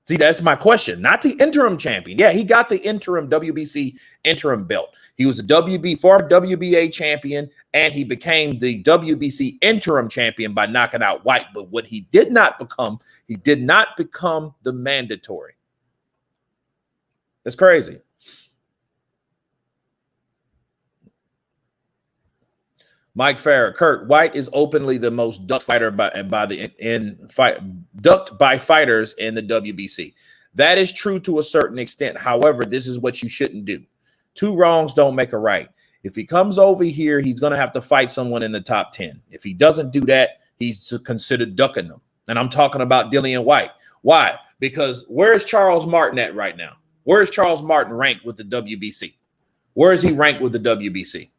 A: See, that's my question. Not the interim champion. Yeah, he got the interim WBC interim belt. He was a former WBA champion, and he became the WBC interim champion by knocking out White. But what he did not become the mandatory. It's crazy. Mike Farrer, Kurt White is openly the most ducked fighter ducked by fighters in the WBC. That is true to a certain extent. However, this is what you shouldn't do. Two wrongs don't make a right. If he comes over here, he's going to have to fight someone in the top 10. If he doesn't do that, he's considered ducking them. And I'm talking about Dillian White. Why? Because where is Charles Martin at right now? Where is Charles Martin ranked with the WBC? Where is he ranked with the WBC?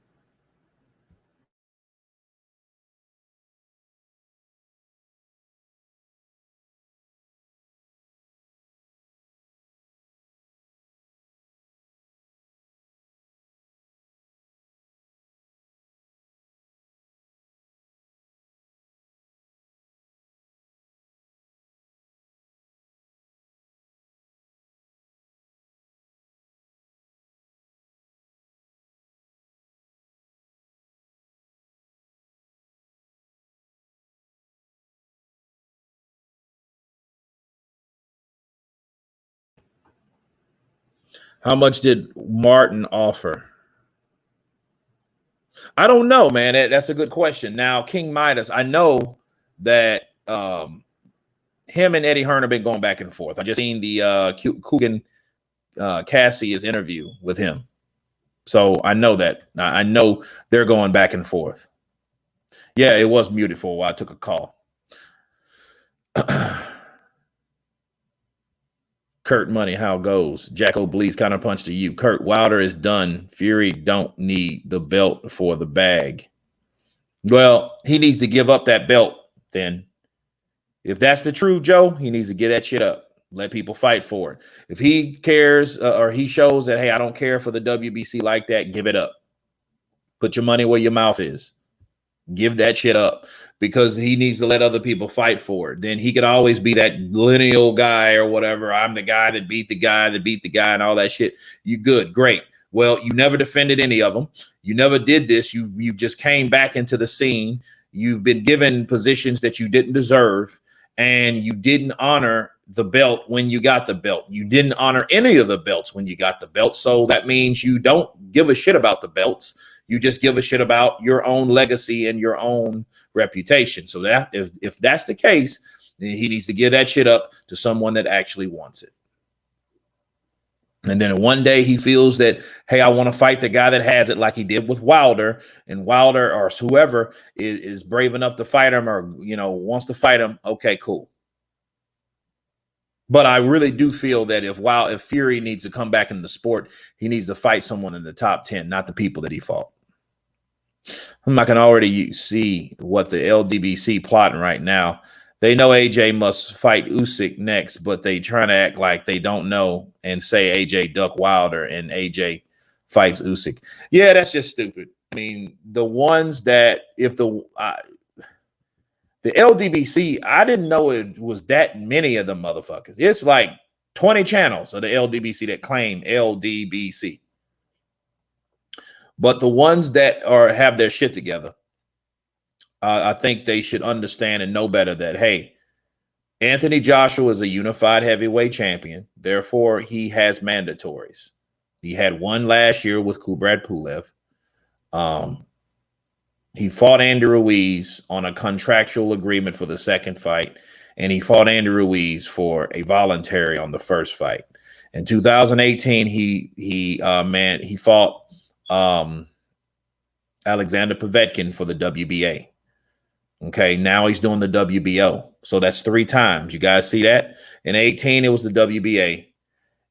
A: How much did Martin offer? I don't know, man. That's a good question. Now, King Midas, I know that him and Eddie Hearn have been going back and forth. I just seen the Kugan Cassie's interview with him. So I know that. I know they're going back and forth. Yeah, it was muted for a while. I took a call. Kurt Money, how goes? Jacko Bleeds counter punch to you. Kurt, Wilder is done. Fury don't need the belt for the bag. Well, he needs to give up that belt then. If that's the truth, Joe, he needs to get that shit up. Let people fight for it. If he cares or he shows that, hey, I don't care for the WBC like that, give it up. Put your money where your mouth is. Give that shit up because he needs to let other people fight for it. Then he could always be that lineal guy or whatever. I'm the guy that beat the guy and all that shit. You good, great. Well, you never defended any of them. You never did this. You've just came back into the scene. You've been given positions that you didn't deserve, and you didn't honor the belt when you got the belt. You didn't honor any of the belts when you got the belt. So that means you don't give a shit about the belts. You just give a shit about your own legacy and your own reputation. So that if that's the case, then he needs to give that shit up to someone that actually wants it. And then one day he feels that, hey, I want to fight the guy that has it, like he did with Wilder, and Wilder or whoever is brave enough to fight him or, wants to fight him. Okay, cool. But I really do feel that if Fury needs to come back in the sport, he needs to fight someone in the top 10, not the people that he fought. I can already see what the LDBC plotting right now. They know AJ must fight Usyk next, but they trying to act like they don't know and say AJ duck Wilder and AJ fights Usyk. Yeah, that's just stupid. I mean, the ones that the LDBC, I didn't know it was that many of them motherfuckers. It's like 20 channels of the LDBC that claim LDBC. But the ones that have their shit together, I think they should understand and know better that, hey, Anthony Joshua is a unified heavyweight champion. Therefore, he has mandatories. He had one last year with Kubrat Pulev. He fought Andy Ruiz on a contractual agreement for the second fight, and he fought Andy Ruiz for a voluntary on the first fight. In 2018, he fought Alexander Povetkin for the WBA. Okay, now he's doing the WBO. So that's 3 times. You guys see that? In 18, it was the WBA.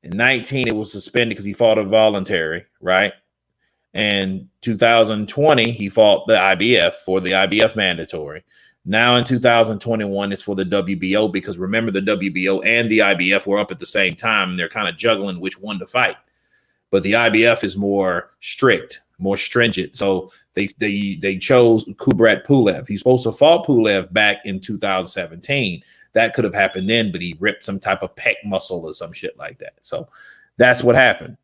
A: In 19, it was suspended because he fought a voluntary, right? And 2020, he fought the IBF for the IBF mandatory. Now in 2021, it's for the WBO because remember the WBO and the IBF were up at the same time. And they're kind of juggling which one to fight. But the IBF is more strict, more stringent. So they chose Kubrat Pulev. He's supposed to fight Pulev back in 2017. That could have happened then, but he ripped some type of pec muscle or some shit like that. So that's what happened.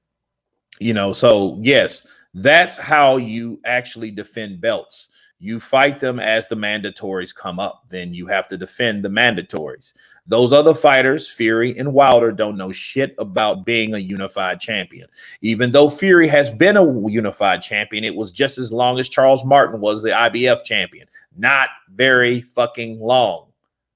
A: So yes, That's how you actually defend belts. You fight them as the mandatories come up. Then you have to defend the mandatories. Those other fighters, Fury and Wilder, don't know shit about being a unified champion. Even though Fury has been a unified champion, it was just as long as Charles Martin was the IBF champion. Not very fucking long.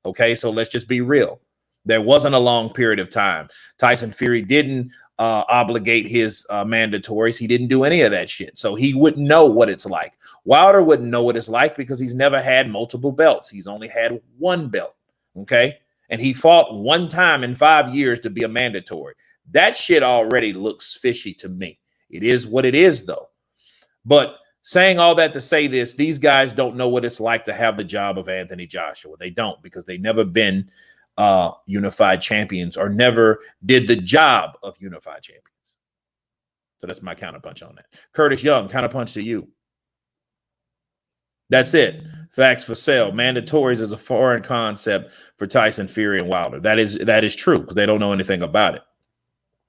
A: Okay, so let's just be real. There wasn't a long period of time. Tyson Fury didn't obligate his mandatories. He didn't do any of that shit. So he wouldn't know what it's like. Wilder wouldn't know what it's like because he's never had multiple belts. He's only had one belt. Okay. And he fought one time in 5 years to be a mandatory. That shit already looks fishy to me. It is what it is, though. But saying all that to say this, these guys don't know what it's like to have the job of Anthony Joshua. They don't, because they never been unified champions or never did the job of unified champions. So that's my counterpunch on that. Curtis Young, counterpunch to you. That's it. Facts for sale. Mandatories is a foreign concept for Tyson Fury and Wilder. That is true, because they don't know anything about it,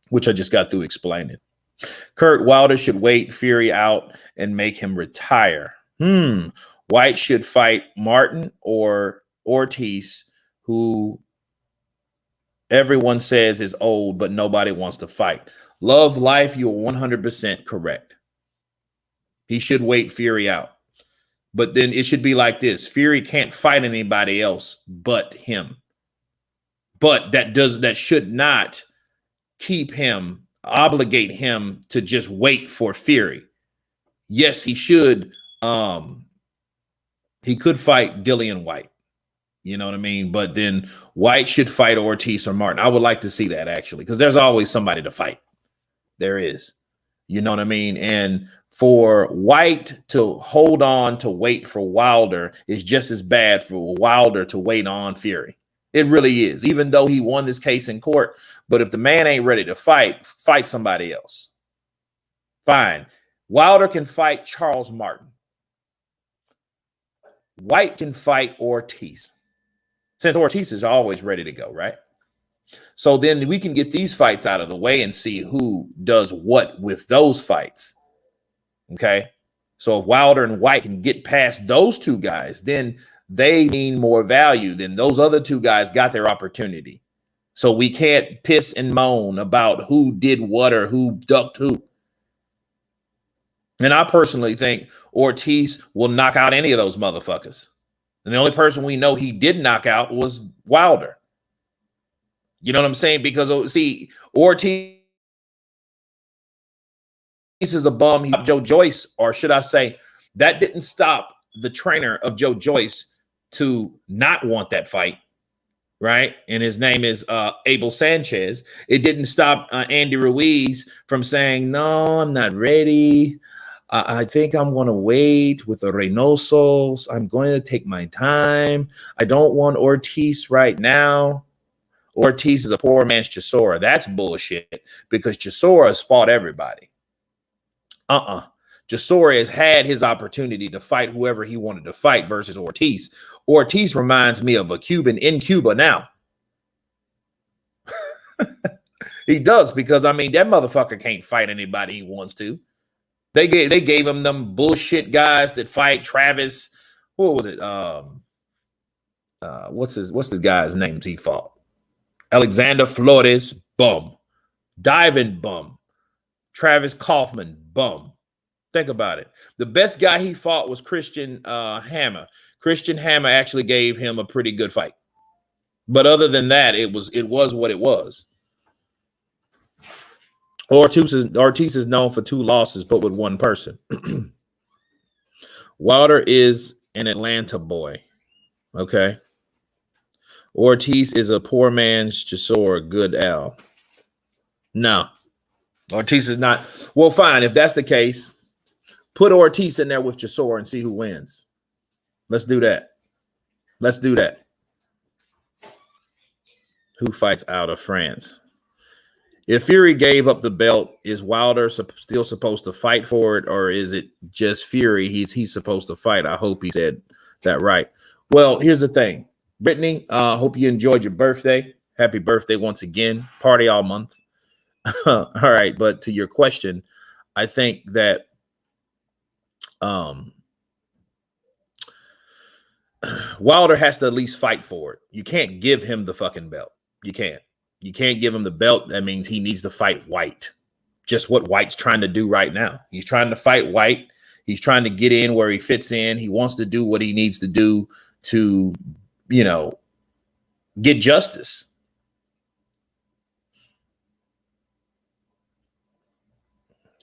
A: which I just got through explaining. Kurt, Wilder should wait Fury out and make him retire. White should fight Martin or Ortiz, who everyone says is old, but nobody wants to fight. Love life, you're 100% correct. He should wait Fury out. But then it should be like this. Fury can't fight anybody else but him. But that should not keep him, obligate him to just wait for Fury. Yes, he should. He could fight Dillian White. You know what I mean? But then White should fight Ortiz or Martin. I would like to see that, actually, because there's always somebody to fight. There is. You know what I mean? And for White to hold on to wait for Wilder is just as bad for Wilder to wait on Fury. It really is, even though he won this case in court. But if the man ain't ready to fight, fight somebody else. Fine. Wilder can fight Charles Martin. White can fight Ortiz. Since Ortiz is always ready to go, right? So then we can get these fights out of the way and see who does what with those fights. Okay? So if Wilder and White can get past those two guys, then they mean more value than those other two guys got their opportunity. So we can't piss and moan about who did what or who ducked who. And I personally think Ortiz will knock out any of those motherfuckers. And the only person we know he did knock out was Wilder. You know what I'm saying? Because, see, Ortiz is a bum. He Joe Joyce, or should I say, that didn't stop the trainer of Joe Joyce to not want that fight, right? And his name is Abel Sanchez. It didn't stop Andy Ruiz from saying, no, I'm not ready. I think I'm going to wait with the Reynosos. I'm going to take my time. I don't want Ortiz right now. Ortiz is a poor man's Chisora. That's bullshit, because Chisora has fought everybody. Chisora has had his opportunity to fight whoever he wanted to fight versus Ortiz. Ortiz reminds me of a Cuban in Cuba now. He does, because, I mean, that motherfucker can't fight anybody he wants to. They gave him them bullshit guys that fight Travis. What was it? What's the guy's names he fought? Alexander Flores, bum. Diving bum. Travis Kaufman, bum. Think about it. The best guy he fought was Christian Hammer. Christian Hammer actually gave him a pretty good fight. But other than that, it was what it was. Ortiz is known for 2 losses, but with one person. Wilder is an Atlanta boy. Okay. Ortiz is a poor man's Chisora, good Al. No. Ortiz is not. Well, fine. If that's the case, put Ortiz in there with Chisora and see who wins. Let's do that. Let's do that. Who fights out of France? If Fury gave up the belt, is Wilder still supposed to fight for it, or is it just Fury he's supposed to fight? I hope he said that right. Well, here's the thing. Brittany, hope you enjoyed your birthday. Happy birthday once again. Party all month. All right, but to your question, I think that Um, Wilder has to at least fight for it. You can't give him the fucking belt. You can't. You can't give him the belt. That means he needs to fight White. Just what White's trying to do right now. He's trying to fight White. He's trying to get in where he fits in. He wants to do what he needs to do to, you know, get justice.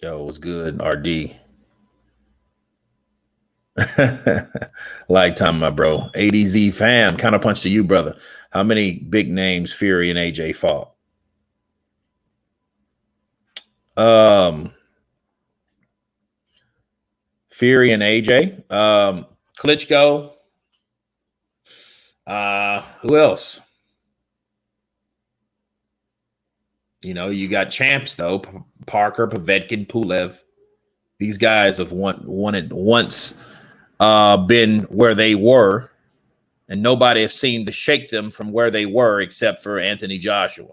A: Yo, what's good, RD? Lifetime, my bro. ADZ fam, kind of punch to you, brother. How many big names Fury and AJ fought? Fury and AJ. Klitschko. Who else? You know, you got champs though. Parker, Povetkin, Pulev. These guys have once been where they were, and nobody has seen to shake them from where they were except for Anthony Joshua.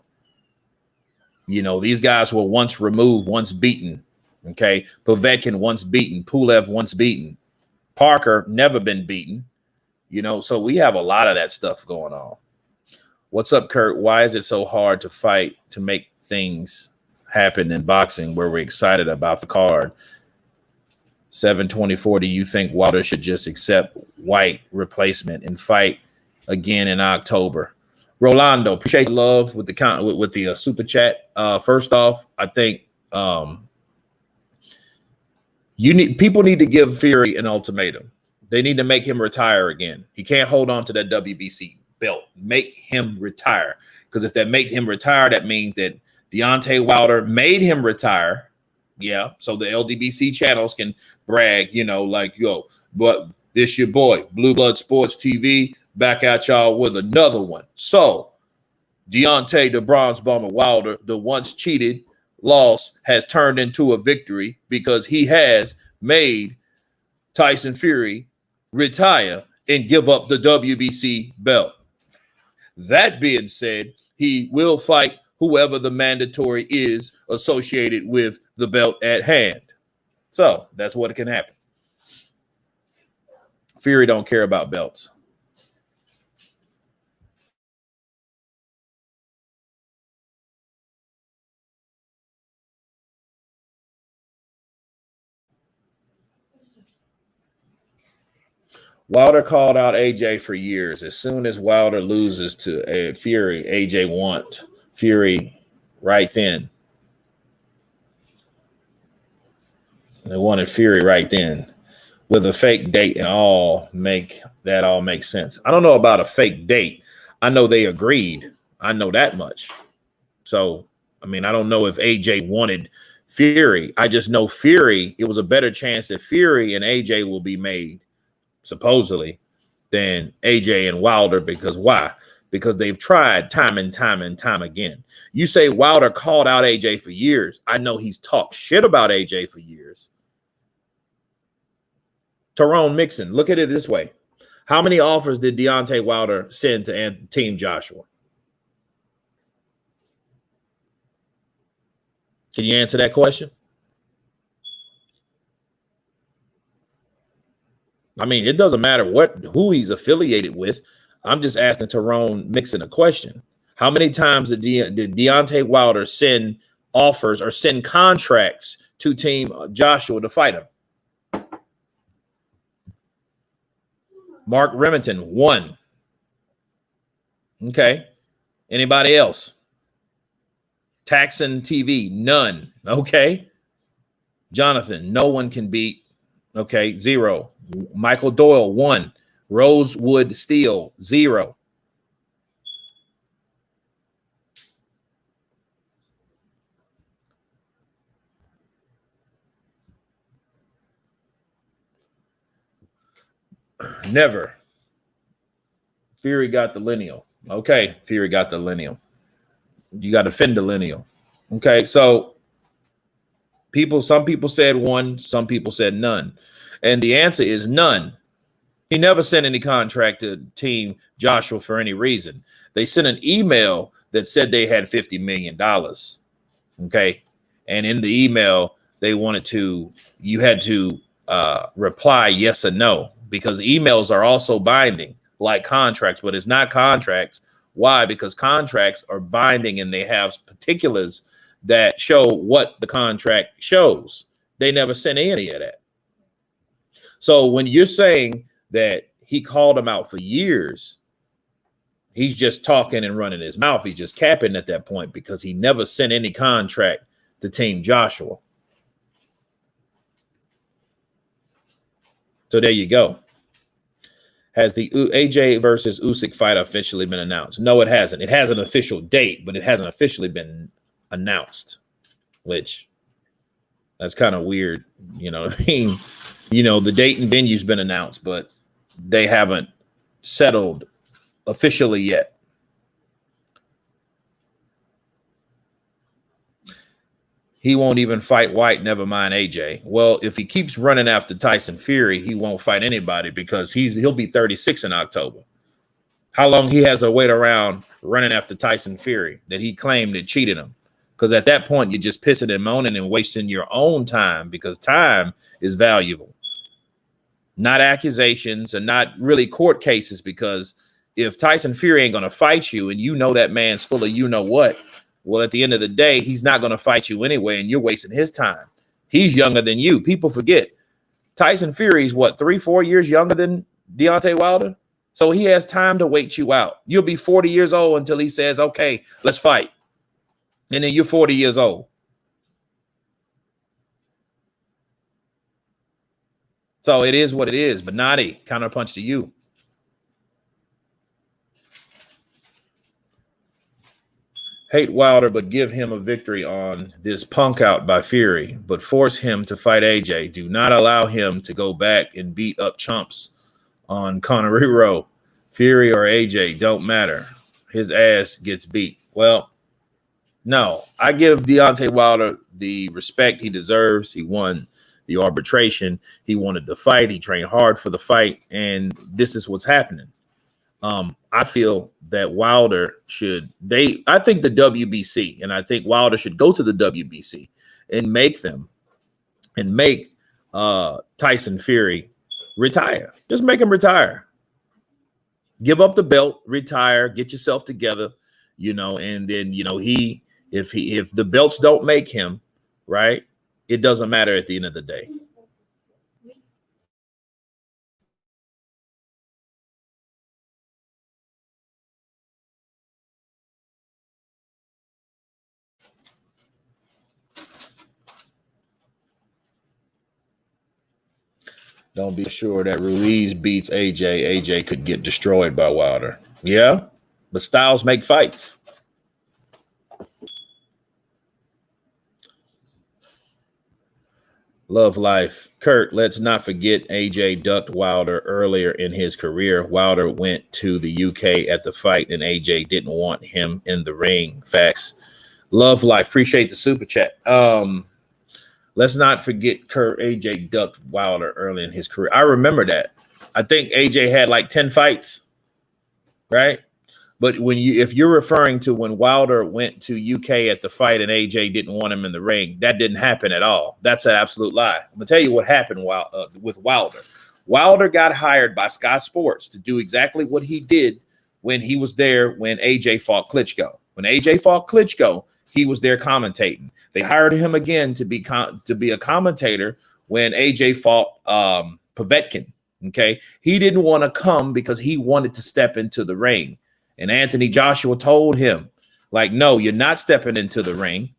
A: You know, these guys were once removed, once beaten. Okay, Povetkin once beaten, Pulev once beaten, Parker never been beaten. You know, so we have a lot of that stuff going on. What's up, Kurt? Why is it so hard to fight to make things happen in boxing where we're excited about the card? 724, do you think Wilder should just accept White replacement and fight again in October? Rolando, appreciate the love with the super chat. First off, I think people need to give Fury an ultimatum. They need to make him retire again. He can't hold on to that WBC belt. Make him retire, because if that make him retire, that means that Deontay Wilder made him retire. Yeah, so the LDBC channels can brag, you know, like, yo, but this your boy, Blue Blood Sports TV, back at y'all with another one. So Deontay the Bronze Bomber Wilder, the once cheated loss, has turned into a victory because he has made Tyson Fury retire and give up the WBC belt. That being said, he will fight whoever the mandatory is associated with the belt at hand. So that's what can happen. Fury don't care about belts. Wilder called out AJ for years. As soon as Wilder loses to Fury, AJ wants Fury right then. They wanted Fury right then with a fake date and all make sense. I don't know about a fake date. I know they agreed. I know that much. So, I mean, I don't know if AJ wanted Fury. I just know Fury, it was a better chance that Fury and AJ will be made, supposedly, than AJ and Wilder. Because why? Because they've tried time and time and time again. You say Wilder called out AJ for years. I know he's talked shit about AJ for years. Tyrone Mixon, look at it this way. How many offers did Deontay Wilder send to Team Joshua? Can you answer that question? I mean, it doesn't matter who he's affiliated with. I'm just asking Tyrone Mixon a question. How many times did Deontay Wilder send offers or send contracts to Team Joshua to fight him? Mark Remington, 1. Okay. Anybody else? Taxon TV, none. Okay. Jonathan, no one can beat. Okay, 0. Michael Doyle, 1. Rosewood Steel, 0. Never. Fury got the lineal. Okay, Fury got the lineal. You got to defend the lineal. Okay, so some people said 1, some people said none. And the answer is none. He never sent any contract to Team Joshua for any reason. They sent an email that said they had $50 million. Okay. And in the email, you had to reply yes or no, because emails are also binding like contracts, but it's not contracts. Why? Because contracts are binding and they have particulars that show what the contract shows. They never sent any of that. So when you're saying that he called him out for years, he's just talking and running his mouth. He's just capping at that point, because he never sent any contract to Team Joshua. So there you go. Has the AJ versus Usyk fight officially been announced? No, it hasn't. It has an official date, but it hasn't officially been announced, which that's kind of weird. You know what I mean? You know, the date and venue's been announced, but they haven't settled officially yet. He won't even fight White, never mind AJ. Well, if he keeps running after Tyson Fury, he won't fight anybody, because he'll be 36 in October. How long he has to wait around running after Tyson Fury that he claimed that cheated him? Because at that point, you're just pissing and moaning and wasting your own time, because time is valuable. Not accusations and not really court cases, because if Tyson Fury ain't going to fight you and you know that man's full of you know what, well, at the end of the day, he's not going to fight you anyway, and you're wasting his time. He's younger than you. People forget. Tyson Fury's what, 3-4 years younger than Deontay Wilder? So he has time to wait you out. You'll be 40 years old until he says, okay, let's fight. And then you're 40 years old. So it is what it is. But Nadi, counterpunch to you. Hate Wilder, but give him a victory on this punk out by Fury, but force him to fight AJ. Do not allow him to go back and beat up chumps on Connery Row. Fury or AJ, don't matter. His ass gets beat. Well, no, I give Deontay Wilder the respect he deserves. He won the arbitration. He wanted the fight. He trained hard for the fight, and this is what's happening. I feel that Wilder I think the WBC, and I think Wilder should go to the WBC and make Tyson Fury retire. Just make him retire. Give up the belt, retire, get yourself together, and then, if the belts don't make him, right, it doesn't matter at the end of the day. Don't be sure that Ruiz beats AJ. AJ could get destroyed by Wilder. Yeah, but styles make fights. Love life. Kurt, let's not forget AJ ducked Wilder earlier in his career. Wilder went to the UK at the fight, and AJ didn't want him in the ring. Facts. Love life. Appreciate the super chat. Let's not forget Kurt. AJ ducked Wilder early in his career. I remember that. I think AJ had like 10 fights, right? But if you're referring to when Wilder went to UK at the fight and AJ didn't want him in the ring, that didn't happen at all. That's an absolute lie. I'm gonna tell you what happened with Wilder. Wilder got hired by Sky Sports to do exactly what he did when he was there when AJ fought Klitschko. When AJ fought Klitschko, he was there commentating. They hired him again to be a commentator when AJ fought Povetkin. Okay, he didn't want to come because he wanted to step into the ring, and Anthony Joshua told him, like, no, you're not stepping into the ring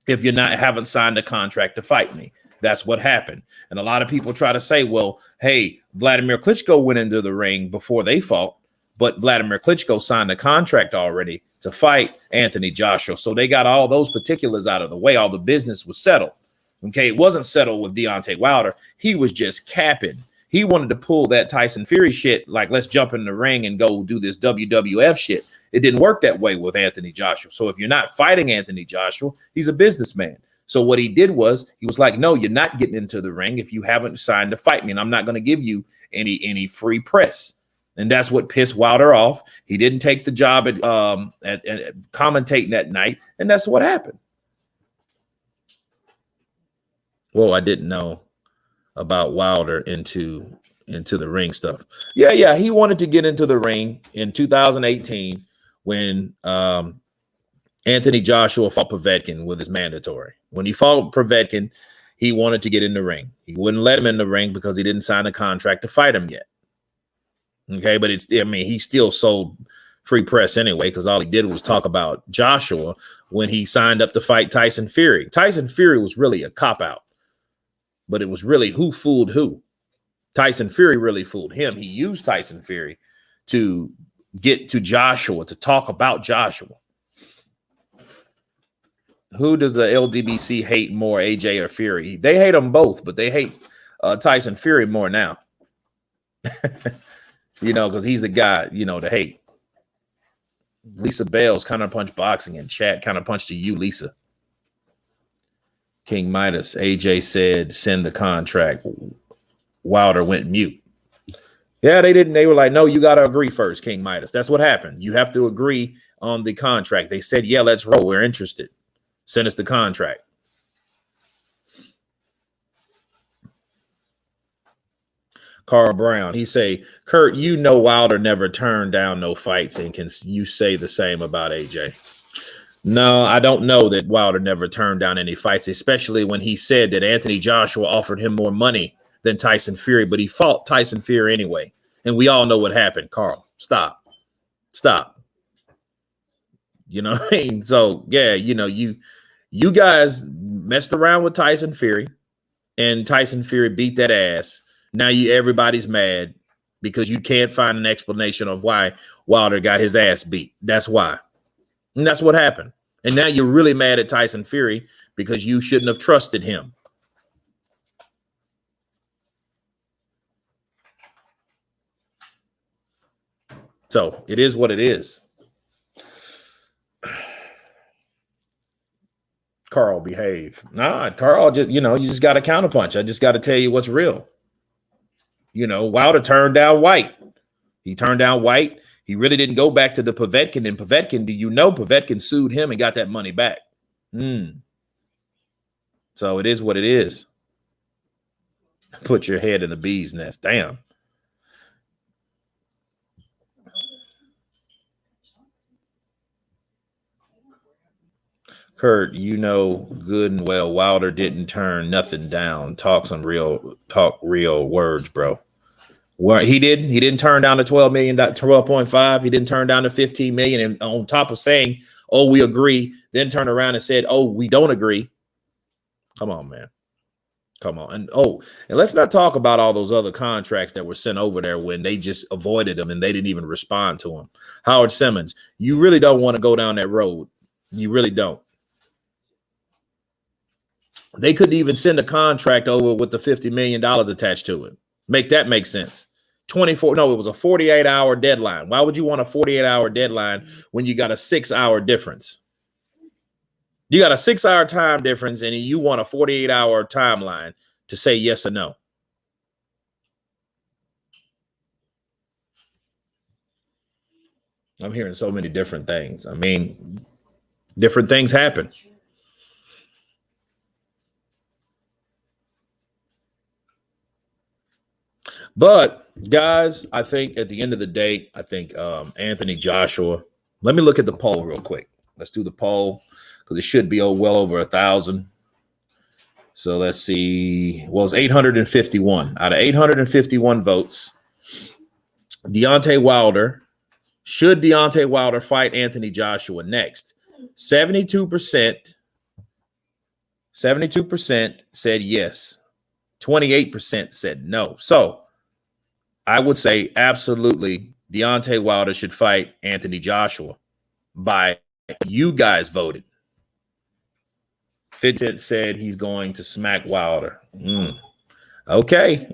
A: if haven't signed a contract to fight me. That's what happened. And a lot of people try to say, well, hey, Vladimir Klitschko went into the ring before they fought, but Vladimir Klitschko signed a contract already to fight Anthony Joshua. So they got all those particulars out of the way. All the business was settled. Okay, it wasn't settled with Deontay Wilder. He was just capping. He wanted to pull that Tyson Fury shit, like, let's jump in the ring and go do this WWF shit. It didn't work that way with Anthony Joshua. So if you're not fighting Anthony Joshua, he's a businessman. So what he did was, he was like, no, you're not getting into the ring if you haven't signed to fight me, and I'm not going to give you any free press. And that's what pissed Wilder off. He didn't take the job at commentating that night, and that's what happened. Whoa, I didn't know. about Wilder into the ring stuff. Yeah, he wanted to get into the ring in 2018 when Anthony Joshua fought Povetkin with his mandatory. When he fought Povetkin, he wanted to get in the ring. He wouldn't let him in the ring because he didn't sign a contract to fight him yet. Okay, but he still sold free press anyway, because all he did was talk about Joshua when he signed up to fight Tyson Fury. Tyson Fury was really a cop-out, but it was really who fooled who. Tyson Fury really fooled him. He used Tyson Fury to get to Joshua, to talk about Joshua. Who does the LDBC hate more, AJ or Fury? They hate them both, but they hate Tyson Fury more now. Because he's the guy, to hate. Lisa Bales, Counter Punch Boxing in chat. Counter Punch to you, Lisa. King Midas, AJ said, send the contract. Wilder went mute. Yeah, they didn't. They were like, no, you got to agree first, King Midas. That's what happened. You have to agree on the contract. They said, yeah, let's roll. We're interested. Send us the contract. Carl Brown, he say, Kurt, Wilder never turned down no fights, and can you say the same about AJ? No, I don't know that Wilder never turned down any fights, especially when he said that Anthony Joshua offered him more money than Tyson Fury, but he fought Tyson Fury anyway. And we all know what happened, Carl. Stop. You know what I mean? So, yeah, you guys messed around with Tyson Fury, and Tyson Fury beat that ass. Now everybody's mad because you can't find an explanation of why Wilder got his ass beat. That's why. And that's what happened. And now you're really mad at Tyson Fury because you shouldn't have trusted him. So it is what it is. Carl, behave. Nah, Carl, just, you just got to counterpunch. I just got to tell you what's real. Wilder turned down White. He turned down White. He really didn't go back to the Povetkin. And Povetkin, Povetkin sued him and got that money back. So it is what it is. Put your head in the bee's nest. Damn. Kurt, good and well, Wilder didn't turn nothing down. Talk real words, bro. He didn't turn down the 12 million, 12.5. He didn't turn down the 15 million. And on top of saying, oh, we agree, then turn around and said, oh, we don't agree. Come on, man. Come on. And let's not talk about all those other contracts that were sent over there when they just avoided them and they didn't even respond to them. Howard Simmons, you really don't want to go down that road. You really don't. They couldn't even send a contract over with the $50 million attached to it. Make sense. It was a 48-hour deadline. Why would you want a 48-hour deadline when you got a 6-hour difference? You got a 6-hour time difference, and you want a 48-hour timeline to say yes or no. I'm hearing so many different things. I mean, different things happen. But guys, I think at the end of the day, Anthony Joshua. Let me look at the poll real quick. Let's do the poll because it should be well over 1,000. So let's see. Well, it's 851 out of 851 votes. Deontay Wilder. Should Deontay Wilder fight Anthony Joshua next? 72% said yes. 28% said no. So I would say absolutely Deontay Wilder should fight Anthony Joshua by you guys voted. Fidget said he's going to smack Wilder. Okay.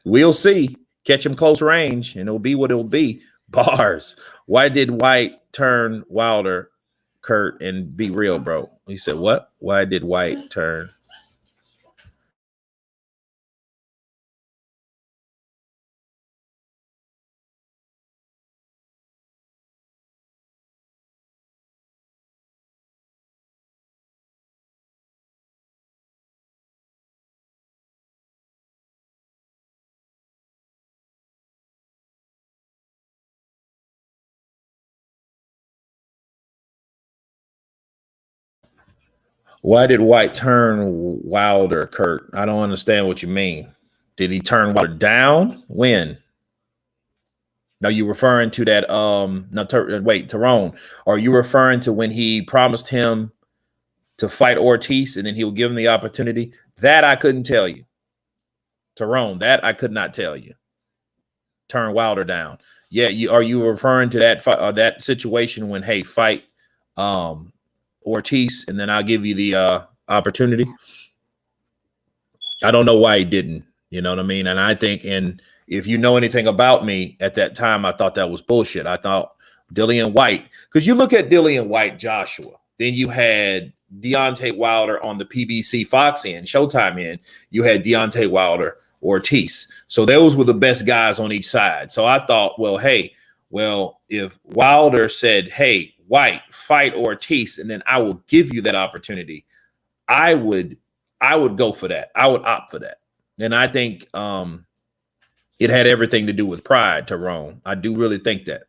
A: We'll see. Catch him close range, and it'll be what it'll be. Bars. Why did White turn Wilder, Kurt, and be real, bro? He said, what? Why did White turn? Why did White turn Wilder, Kurt? I don't understand what you mean. Did he turn Wilder down? When? Now you referring to that? No, wait, Tyrone. Are you referring to when he promised him to fight Ortiz and then he'll give him the opportunity? That I couldn't tell you, Tyrone. That I could not tell you. Turn Wilder down. Yeah, are you referring to that situation when fight Ortiz and then I'll give you the opportunity? I don't know why he didn't. You know what I mean? And I think, and if you know anything about me at that time, I thought that was bullshit. I thought Dillian White, because you look at Dillian White, Joshua, then you had Deontay Wilder on the PBC Fox end, Showtime end. You had Deontay Wilder, Ortiz. So those were the best guys on each side. So I thought, well, if Wilder said, hey, White, fight Ortiz, and then I will give you that opportunity, I would go for that. I would opt for that. And I think it had everything to do with pride, Tyrone. I do really think that.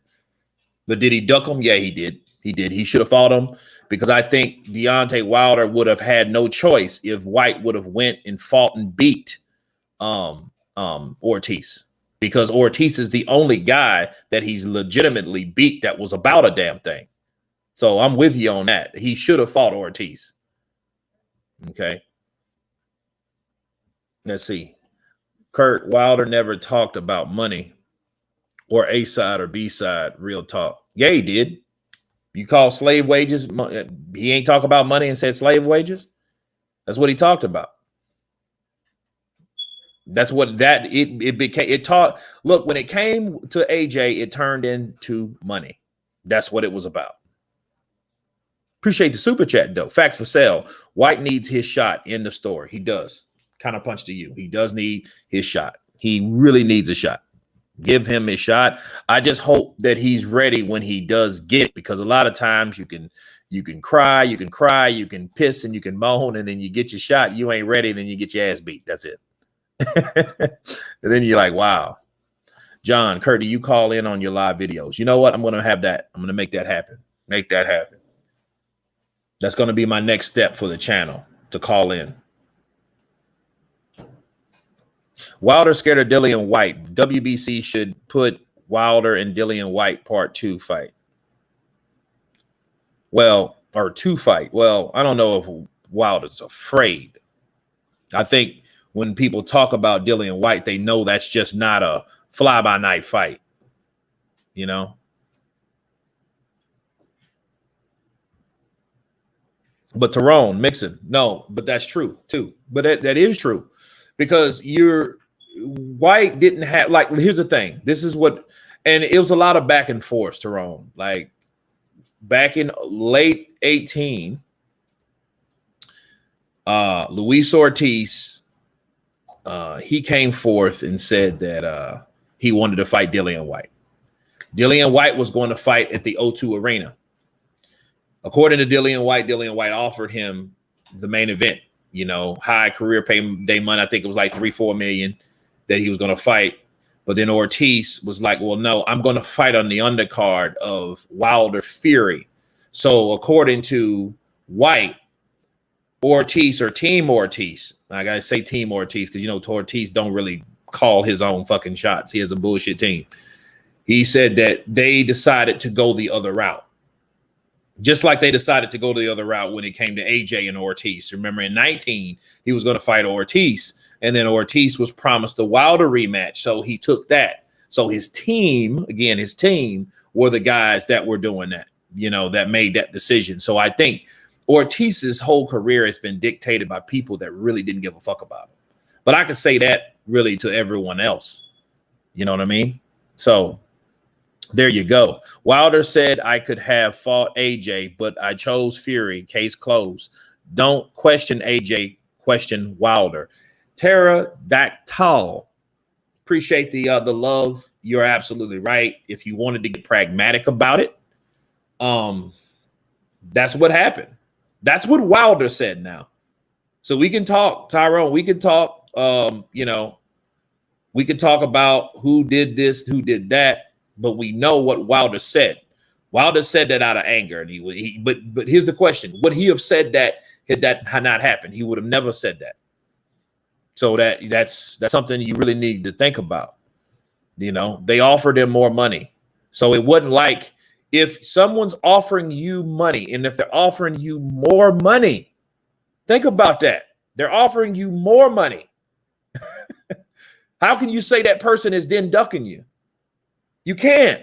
A: But did he duck him? Yeah, he did. He did. He should have fought him, because I think Deontay Wilder would have had no choice if White would have went and fought and beat Ortiz, because Ortiz is the only guy that he's legitimately beat that was about a damn thing. So I'm with you on that. He should have fought Ortiz. Okay. Let's see. Kurt, Wilder never talked about money or A side or B side. Real talk. Yeah, he did. You call slave wages. He ain't talk about money and said slave wages. That's what he talked about. That's what it became. It taught. Look, when it came to AJ, it turned into money. That's what it was about. Appreciate the super chat though. Facts for sale. White needs his shot in the store. He does. Kind of punch to you. He does need his shot. He really needs a shot. Give him his shot. I just hope that he's ready when he does get it, because a lot of times you can cry, you can piss, and you can moan, and then you get your shot. You ain't ready, then you get your ass beat. That's it. And then you're like, wow. John, Kurt, do you call in on your live videos? You know what? I'm going to have that. I'm going to make that happen. Make that happen. That's going to be my next step for the channel, to call in. Wilder scared of Dillian White. WBC should put Wilder and Dillian White part 2 fight. Well, or 2 fight. Well, I don't know if Wilder's afraid. I think when people talk about Dillian White, they know that's just not a fly-by-night fight. You know? But Tyrone, Mixon, no, but that's true too. But that is true, because White didn't have, like, here's the thing. This is what, and it was a lot of back and forth, Tyrone. Like back in late 18, Luis Ortiz, he came forth and said that he wanted to fight Dillian White. Dillian White was going to fight at the O2 Arena. According to Dillian White offered him the main event, you know, high career payday money. I think it was like $3-4 million that he was going to fight. But then Ortiz was like, well, no, I'm going to fight on the undercard of Wilder Fury. So according to White, Ortiz, or Team Ortiz, I got to say Team Ortiz, because, you know, Ortiz don't really call his own fucking shots. He has a bullshit team. He said that they decided to go the other route. Just like they decided to go the other route when it came to AJ and Ortiz. Remember, in 19, he was going to fight Ortiz, and then Ortiz was promised the Wilder rematch, so he took that. So his team were the guys that were doing that, you know, that made that decision. So I think Ortiz's whole career has been dictated by people that really didn't give a fuck about him. But I could say that really to everyone else. You know what I mean? So there you go. Wilder said I could have fought AJ, but I chose Fury. Case closed. Don't question AJ, question Wilder. Pterodactyl. Appreciate the love. You're absolutely right. If you wanted to get pragmatic about it, that's what happened. That's what Wilder said now. So we can talk, Tyrone. We can talk, you know, we could talk about who did this, who did that. But we know what Wilder said. Wilder said that out of anger, and but here's the question: would he have said that had that had not happened, he would have never said that. So that's something you really need to think about. You know, they offered him more money. So it wasn't like if someone's offering you money, and if they're offering you more money, think about that. They're offering you more money. How can you say that person is then ducking you? You can't.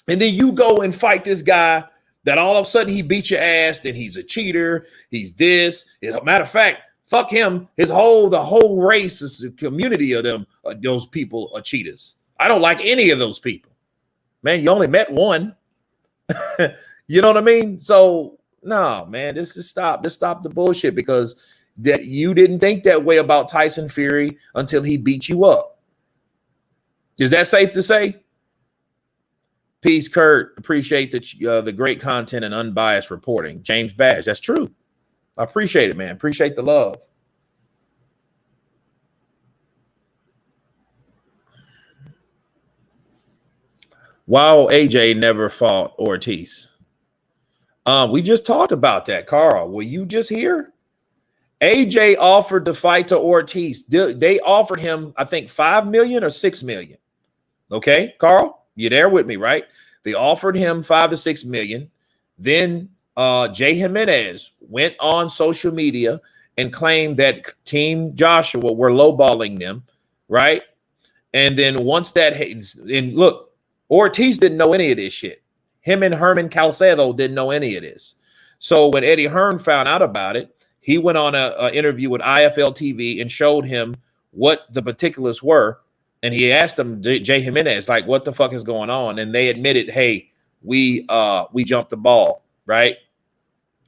A: And then you go and fight this guy that all of a sudden he beat your ass, and he's a cheater. He's this. As a matter of fact, fuck him. The whole race is a community of them. Those people are cheaters. I don't like any of those people. Man, you only met one. You know what I mean? So no, man, this is stop the bullshit, because that you didn't think that way about Tyson Fury until he beat you up. Is that safe to say? Peace, Kurt. Appreciate the great content and unbiased reporting. James Bash. That's true. I appreciate it, man. Appreciate the love. Wow, AJ never fought Ortiz. We just talked about that, Carl. Were you just here? AJ offered the fight to Ortiz. They offered him, I think, $5 million or $6 million. Okay, Carl, you there with me, right? They offered him $5 to $6 million. Then Jay Jimenez went on social media and claimed that Team Joshua were lowballing them, right? And then once that, and look, Ortiz didn't know any of this shit. Him and Herman Calcedo didn't know any of this. So when Eddie Hearn found out about it, he went on an interview with IFL TV and showed him what the particulars were. And he asked them, Jay Jimenez, like, what the fuck is going on? And they admitted, hey, we jumped the ball, right?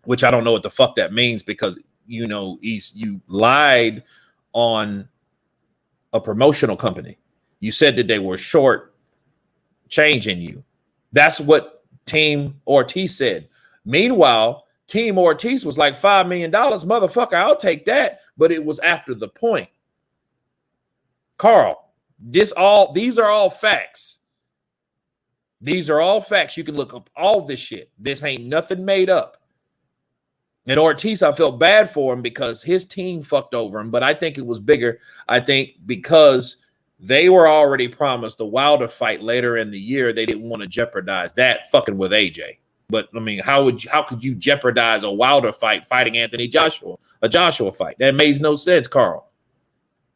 A: Which I don't know what the fuck that means, because, you know, you lied on a promotional company. You said that they were short changing you. That's what Team Ortiz said. Meanwhile, Team Ortiz was like $5 million. Motherfucker, I'll take that. But it was after the point. Carl, these are all facts. These are all facts. You can look up all this shit. This ain't nothing made up. And Ortiz, I felt bad for him because his team fucked over him. But I think it was bigger. I think because they were already promised the Wilder fight later in the year, they didn't want to jeopardize that fucking with AJ. But I mean, how could you jeopardize a Wilder fight fighting Anthony Joshua, a Joshua fight? That makes no sense, Carl.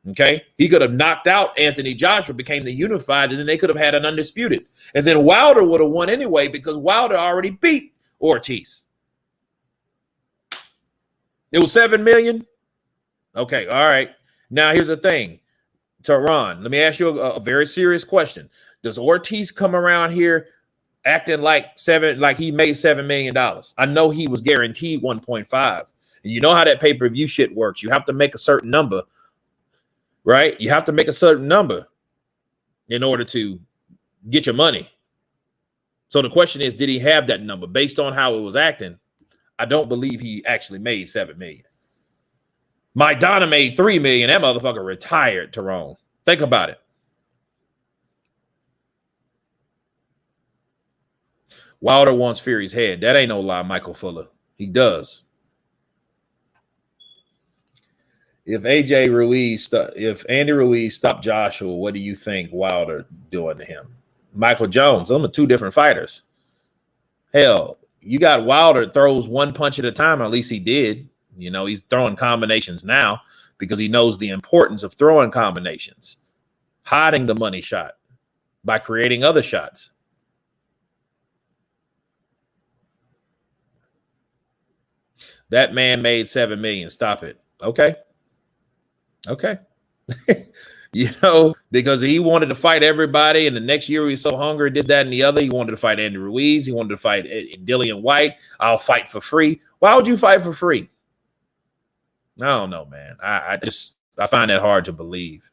A: Okay, he could have knocked out Anthony Joshua, became the unified, and then they could have had an undisputed. And then Wilder would have won anyway, because Wilder already beat Ortiz. It was $7 million. Okay, all right. Now here's the thing, Tehran. Let me ask you a very serious question. Does Ortiz come around here acting like he made $7 million? I know he was guaranteed 1.5. And you know how that pay-per-view shit works. You have to make a certain number, right? You have to make a certain number in order to get your money. So the question is, did he have that number? Based on how it was acting, I don't believe he actually made $7 million. Maidana made $3 million. That motherfucker retired, Tyrone. Think about it. Wilder wants Fury's head. That ain't no lie, Michael Fuller. He does. If Andy Ruiz stopped Joshua, what do you think Wilder doing to him? Michael Jones. Them are two different fighters. Hell, you got Wilder throws one punch at a time, or at least he did. You know, he's throwing combinations now because he knows the importance of throwing combinations, hiding the money shot by creating other shots. That man made $7 million. Stop it. Okay. Okay. You know, because he wanted to fight everybody, and the next year he was so hungry, this, that, and the other. He wanted to fight Andy Ruiz. He wanted to fight Dillian White. I'll fight for free. Why would you fight for free? I don't know, man. I find that hard to believe,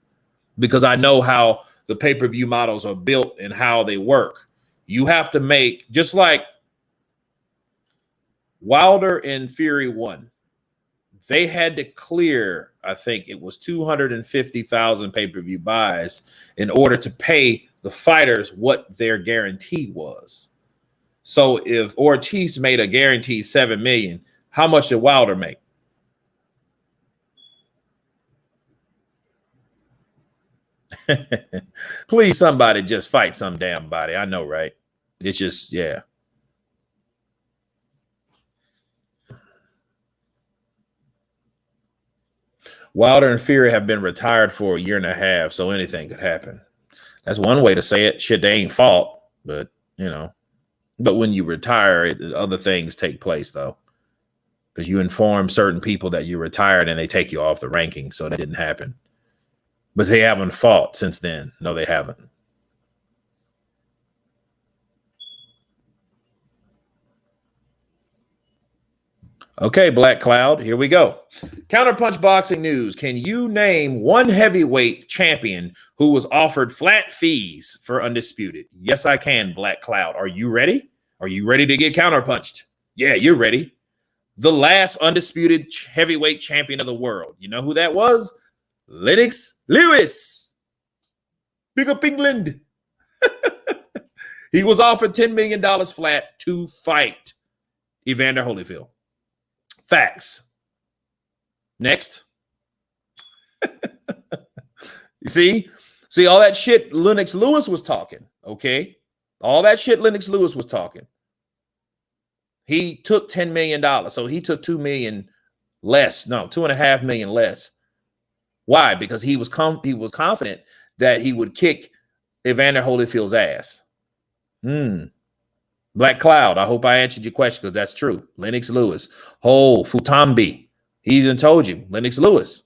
A: because I know how the pay-per-view models are built and how they work. You have to make, just like Wilder and Fury won, they had to clear, I think it was 250,000 pay-per-view buys in order to pay the fighters what their guarantee was. So if Ortiz made a guaranteed $7 million, How much did Wilder make? Please, somebody just fight some damn body. I know, right? It's just, yeah. Wilder and Fury have been retired for a year and a half, so anything could happen. That's one way to say it. Shit, they ain't fought, but, you know. But when you retire, other things take place, though. Because you inform certain people that you retired and they take you off the rankings, so that didn't happen. But they haven't fought since then. No, they haven't. Okay, Black Cloud, here we go. Counterpunch boxing news. Can you name one heavyweight champion who was offered flat fees for undisputed? Yes, I can, Black Cloud. Are you ready? Are you ready to get counterpunched? Yeah, you're ready. The last undisputed heavyweight champion of the world. You know who that was? Lennox Lewis. Big up England. He was offered $10 million flat to fight Evander Holyfield. Facts. Next. You see all that shit Lennox Lewis was talking, okay? All that shit Lennox Lewis was talking. He took $10 million, so he took $2 million less. No, $2.5 million less. Why? Because he was confident that he would kick Evander Holyfield's ass. Black Cloud, I hope I answered your question because that's true. Lennox Lewis. Futambi. He even told you. Lennox Lewis.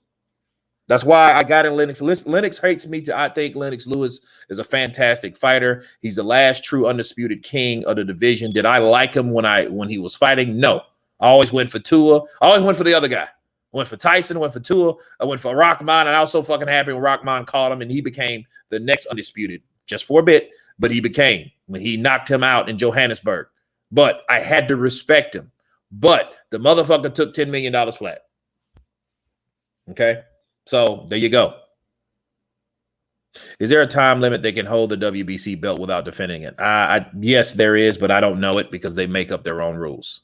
A: That's why I got in Lennox. Lennox hates me. I think Lennox Lewis is a fantastic fighter. He's the last true undisputed king of the division. Did I like him when he was fighting? No. I always went for Tua. I always went for the other guy. I went for Tyson, I went for Tua, I went for Rahman, and I was so fucking happy when Rahman called him, and he became the next undisputed, just for a bit, but he became, when he knocked him out in Johannesburg. But I had to respect him. But the motherfucker took $10 million flat. Okay? So there you go. Is there a time limit they can hold the WBC belt without defending it? Yes, there is, but I don't know it because they make up their own rules.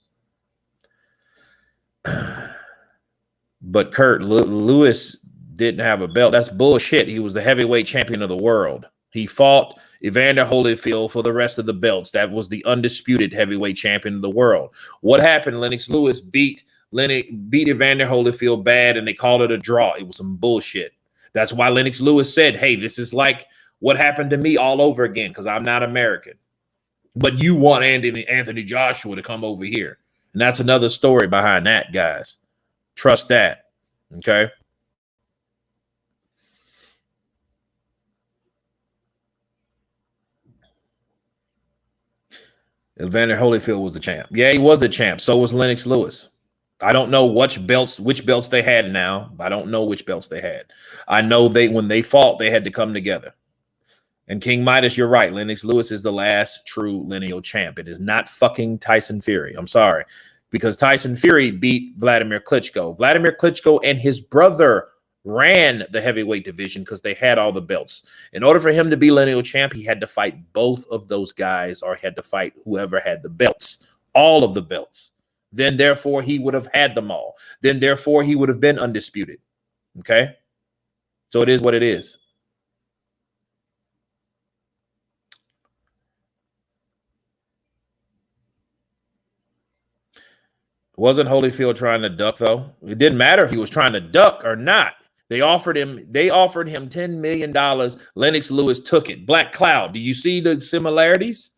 A: But Kurt Lewis didn't have a belt. That's bullshit. He was the heavyweight champion of the world. He fought Evander Holyfield for the rest of the belts. That was the undisputed heavyweight champion of the world. What happened? Lennox Lewis beat Evander Holyfield bad, and they called it a draw. It was some bullshit. That's why Lennox Lewis said, hey, this is like what happened to me all over again because I'm not American. But you want Anthony Joshua to come over here. And that's another story behind that, guys. Trust that. Okay. Evander Holyfield was the champ. Yeah, he was the champ. So was Lennox Lewis. I don't know which belts they had now. I don't know which belts they had. I know when they fought, they had to come together. And King Midas, you're right. Lennox Lewis is the last true lineal champ. It is not fucking Tyson Fury. I'm sorry. Because Tyson Fury beat Vladimir Klitschko. Vladimir Klitschko and his brother ran the heavyweight division because they had all the belts. In order for him to be lineal champ, he had to fight both of those guys or had to fight whoever had the belts, all of the belts. Then, therefore, he would have had them all. Then, therefore, he would have been undisputed. Okay? So it is what it is. Wasn't Holyfield trying to duck, though? It didn't matter if he was trying to duck or not. They offered him $10 million. Lennox Lewis took it. Black Cloud. Do you see the similarities?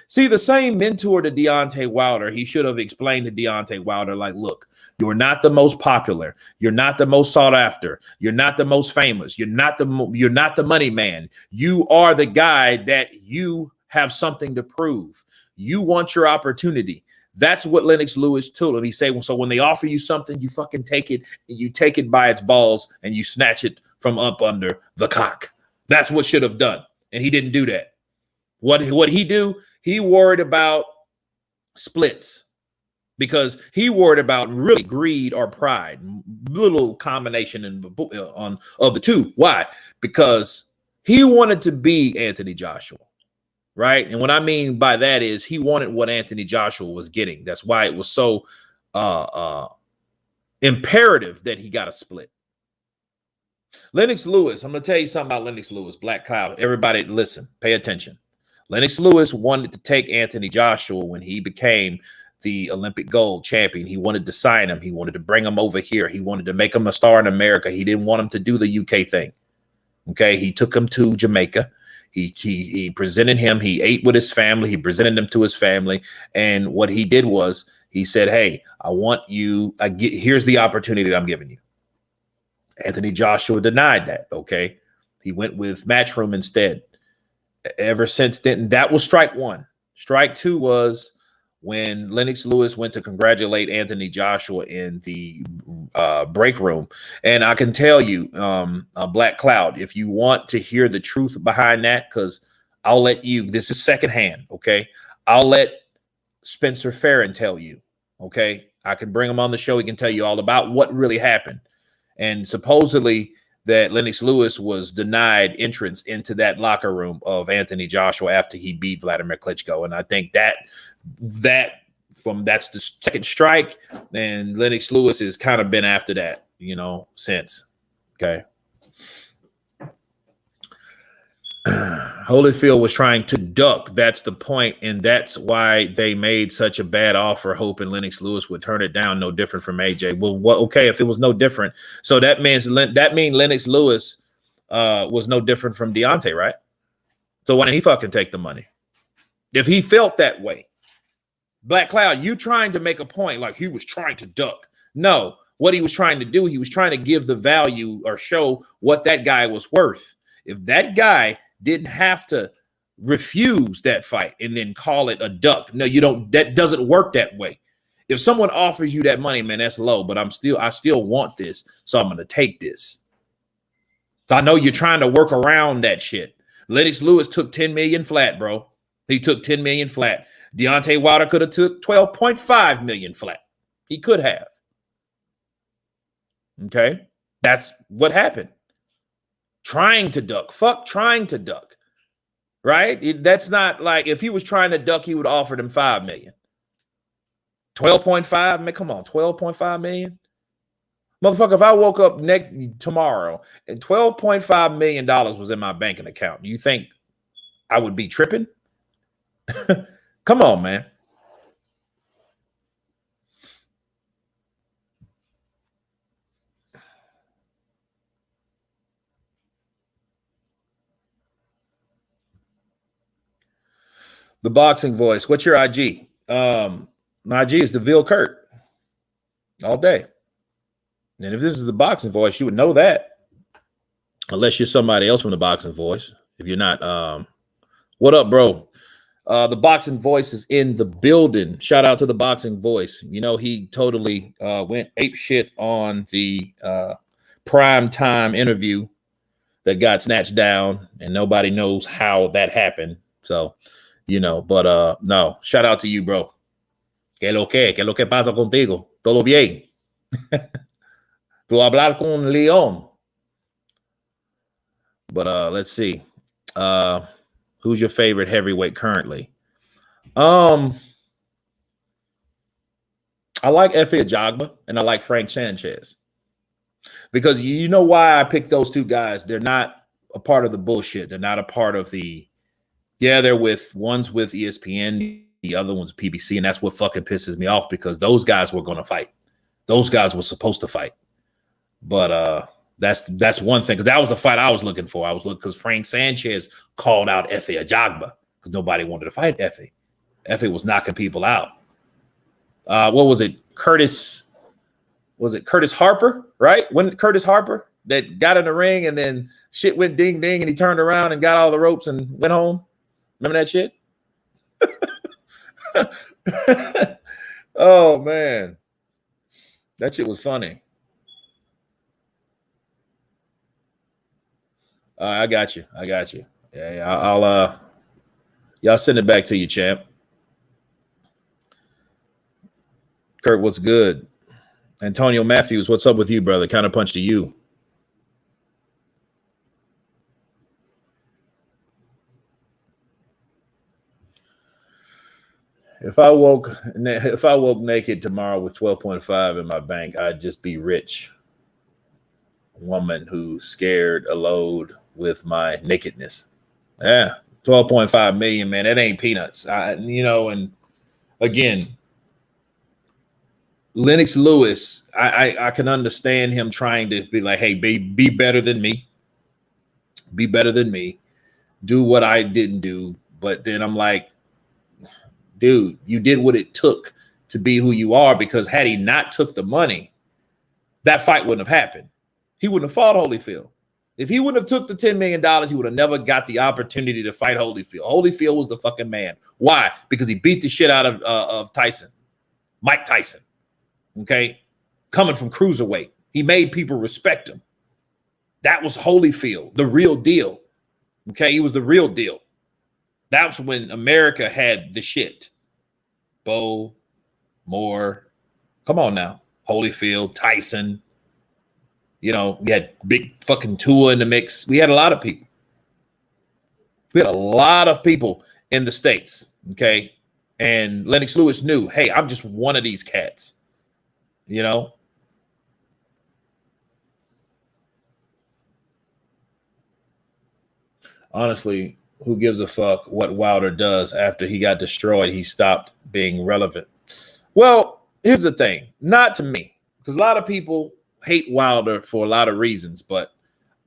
A: See, the same mentor to Deontay Wilder, he should have explained to Deontay Wilder, like, look, you're not the most popular. You're not the most sought after. You're not the most famous. You're not the money man. You are the guy that you have something to prove. You want your opportunity. That's what Lennox Lewis told him. He said, so when they offer you something, you fucking take it, and you take it by its balls, and you snatch it from up under the cock. That's what should have done. And he didn't do that. What he do? He worried about splits because he worried about really greed or pride. Little combination of the two. Why? Because he wanted to be Anthony Joshua. Right. And what I mean by that is he wanted what Anthony Joshua was getting. That's why it was so imperative that he got a split. Lennox Lewis, I'm going to tell you something about Lennox Lewis, Black Cloud. Everybody listen, pay attention. Lennox Lewis wanted to take Anthony Joshua when he became the Olympic gold champion. He wanted to sign him. He wanted to bring him over here. He wanted to make him a star in America. He didn't want him to do the UK thing. Okay, he took him to Jamaica. He presented him. He ate with his family. He presented him to his family. And what he did was he said, hey, I want you. Here's the opportunity that I'm giving you. Anthony Joshua denied that. Okay, he went with Matchroom instead. Ever since then, that was strike one. Strike two was when Lennox Lewis went to congratulate Anthony Joshua in the break room. And I can tell you, Black Cloud, if you want to hear the truth behind that, because I'll let you, this is secondhand, okay? I'll let Spencer Farron tell you, okay? I can bring him on the show. He can tell you all about what really happened. And supposedly that Lennox Lewis was denied entrance into that locker room of Anthony Joshua after he beat Vladimir Klitschko. And I think that's the second strike, and Lennox Lewis has kind of been after that, since. Okay. Holyfield was trying to duck. That's the point, and that's why they made such a bad offer, hoping Lennox Lewis would turn it down. No different from AJ. Well, okay, if it was no different, so that means Lennox Lewis was no different from Deontay, right? So why didn't he fucking take the money? If he felt that way, Black Cloud, you trying to make a point like he was trying to duck. No, what he was trying to do, he was trying to give the value or show what that guy was worth. If that guy didn't have to refuse that fight and then call it a duck. No, you don't. That doesn't work that way. If someone offers you that money, man, that's low, but I still want this, so I'm going to take this. So I know you're trying to work around that shit. Lennox Lewis took 10 million flat, bro. He took 10 million flat. Deontay Wilder could have took 12.5 million flat. He could have. Okay. That's what happened. Trying to duck. Fuck trying to duck. Right? That's not like if he was trying to duck, he would have offered him 5 million. 12.5, man, come on, 12.5 million. Motherfucker, if I woke up tomorrow and $12.5 million was in my banking account, do you think I would be tripping? Come on, man. The boxing voice. What's your IG? My IG is DeVille Kurt. All day. And if this is the boxing voice, you would know that. Unless you're somebody else from the boxing voice. If you're not, what up, bro? The boxing voice is in the building. Shout out to the boxing voice. He totally went ape shit on the prime time interview that got snatched down, and nobody knows how that happened. So, but no, shout out to you, bro. ¿Qué lo que pasa contigo? Todo bien. Tu hablar con Leon. But let's see. Who's your favorite heavyweight currently? I like Efe Ajagba and I like Frank Sanchez. Because you know why I picked those two guys? They're not a part of the bullshit. They're not a part of one's with ESPN, the other one's PBC, and that's what fucking pisses me off because those guys were going to fight. Those guys were supposed to fight. But that's one thing, because that was the fight I was looking for. I was looking because Frank Sanchez called out Efe Ajagba because nobody wanted to fight Efe. Efe was knocking people out. What was it? Curtis Harper, right? When Curtis Harper that got in the ring and then shit went ding ding and he turned around and got all the ropes and went home. Remember that shit? Oh man, that shit was funny. I got you. Yeah, I'll y'all send it back to you, champ. Kurt, what's good? Antonio Matthews, what's up with you, brother? Kind of punch to you. If I woke naked tomorrow with 12.5 in my bank, I'd just be rich. Woman who scared a load with my nakedness. Yeah, 12.5 million, man. That ain't peanuts. And again, Lennox Lewis, I can understand him trying to be like, hey, be better than me. Be better than me. Do what I didn't do. But then I'm like, dude, you did what it took to be who you are, because had he not took the money, that fight wouldn't have happened. He wouldn't have fought Holyfield. If he wouldn't have took the $10 million, he would have never got the opportunity to fight Holyfield. Holyfield was the fucking man. Why? Because he beat the shit out of Tyson, Mike Tyson. Okay? Coming from cruiserweight. He made people respect him. That was Holyfield, the real deal. Okay? He was the real deal. That's when America had the shit. Bo, Moore, come on now. Holyfield, Tyson. You know, we had big fucking Tua in the mix. We had a lot of people. We had a lot of people in the States, okay? And Lennox Lewis knew, hey, I'm just one of these cats, you know? Honestly, who gives a fuck what Wilder does after he got destroyed? He stopped being relevant. Well, here's the thing. Not to me, because a lot of people hate Wilder for a lot of reasons, but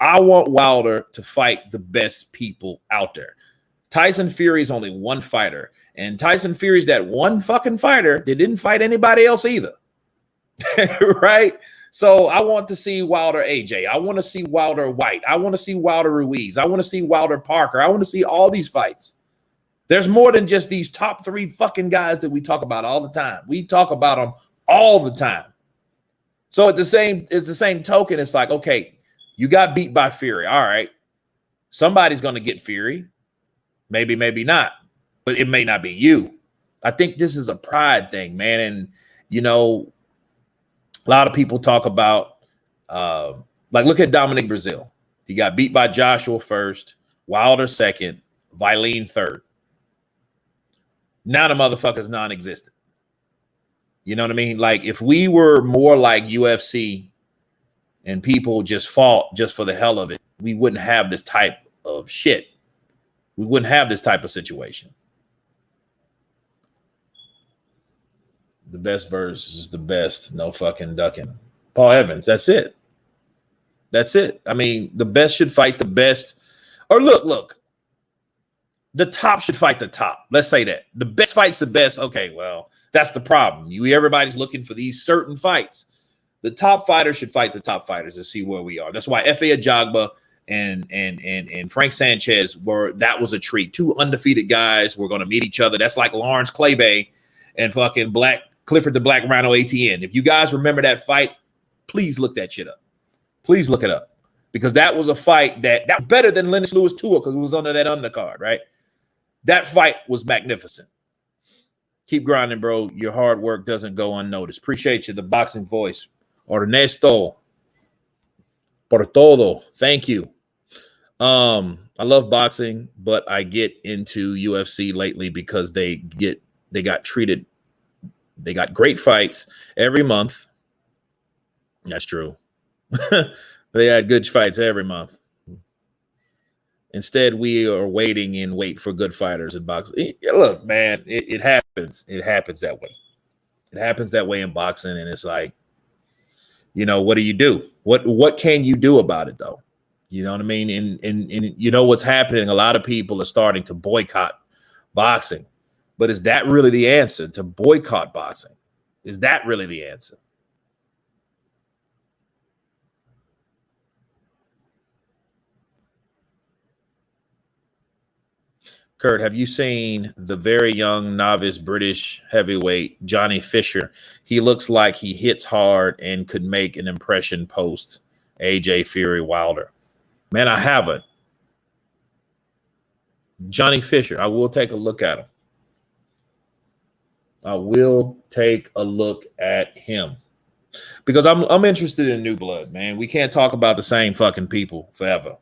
A: I want Wilder to fight the best people out there. Tyson Fury is only one fighter, and Tyson Fury's that one fucking fighter that didn't fight anybody else either. Right? So I want to see Wilder AJ. I want to see Wilder White. I want to see Wilder Ruiz. I want to see Wilder Parker. I want to see all these fights. There's more than just these top three fucking guys that we talk about all the time. We talk about them all the time. So it's the same token. It's like, okay, you got beat by Fury. All right. Somebody's going to get Fury. Maybe, maybe not. But it may not be you. I think this is a pride thing, man. And, you know, a lot of people talk about, like, look at Dominic Brazil. He got beat by Joshua first, Wilder second, Vilene third. Now the motherfucker's non-existent. You know what I mean? Like, if we were more like UFC and people just fought just for the hell of it, we wouldn't have this type of shit. We wouldn't have this type of situation. The best verse is the best. No fucking ducking. Paul Evans. That's it. That's it. I mean, the best should fight the best. Or look. The top should fight the top. Let's say that. The best fights the best. Okay, well, that's the problem. Everybody's looking for these certain fights. The top fighters should fight the top fighters to see where we are. That's why Efe Ajagba and Frank Sanchez that was a treat. Two undefeated guys were going to meet each other. That's like Lawrence Claybay and fucking Clifford the Black Rhino ATN. If you guys remember that fight, please look that shit up. Please look it up. Because that was a fight that was better than Lennox Lewis Tua, because it was under that undercard, right? That fight was magnificent. Keep grinding, bro. Your hard work doesn't go unnoticed. Appreciate you, the boxing voice. Ernesto. Por todo. Thank you. I love boxing, but I get into UFC lately because they got great fights every month. That's true. They had good fights every month. Instead, we are wait for good fighters in boxing. Look, man, it happens. It happens that way. It happens that way in boxing, and it's like, you know, what do you do? What can you do about it, though? You know what I mean? And you know what's happening? A lot of people are starting to boycott boxing. But is that really the answer, to boycott boxing? Is that really the answer? Kurt, have you seen the very young novice British heavyweight Johnny Fisher? He looks like he hits hard and could make an impression post AJ Fury Wilder. Man, I haven't. Johnny Fisher, I will take a look at him. I will take a look at him. Because I'm interested in new blood, man. We can't talk about the same fucking people forever.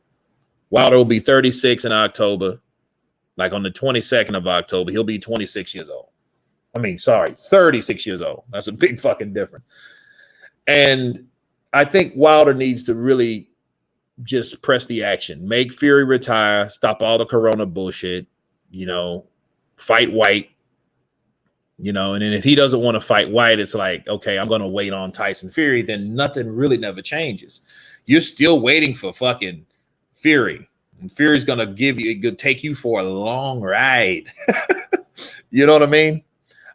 A: Wilder will be 36 in October. Like on the 22nd of October, he'll be 26 years old. I mean, sorry, 36 years old. That's a big fucking difference. And I think Wilder needs to really just press the action, make Fury retire, stop all the corona bullshit, you know, fight White, you know, and then if he doesn't want to fight White, it's like, okay, I'm going to wait on Tyson Fury. Then nothing really never changes. You're still waiting for fucking Fury, and Fury's going to take you for a long ride. You know what I mean?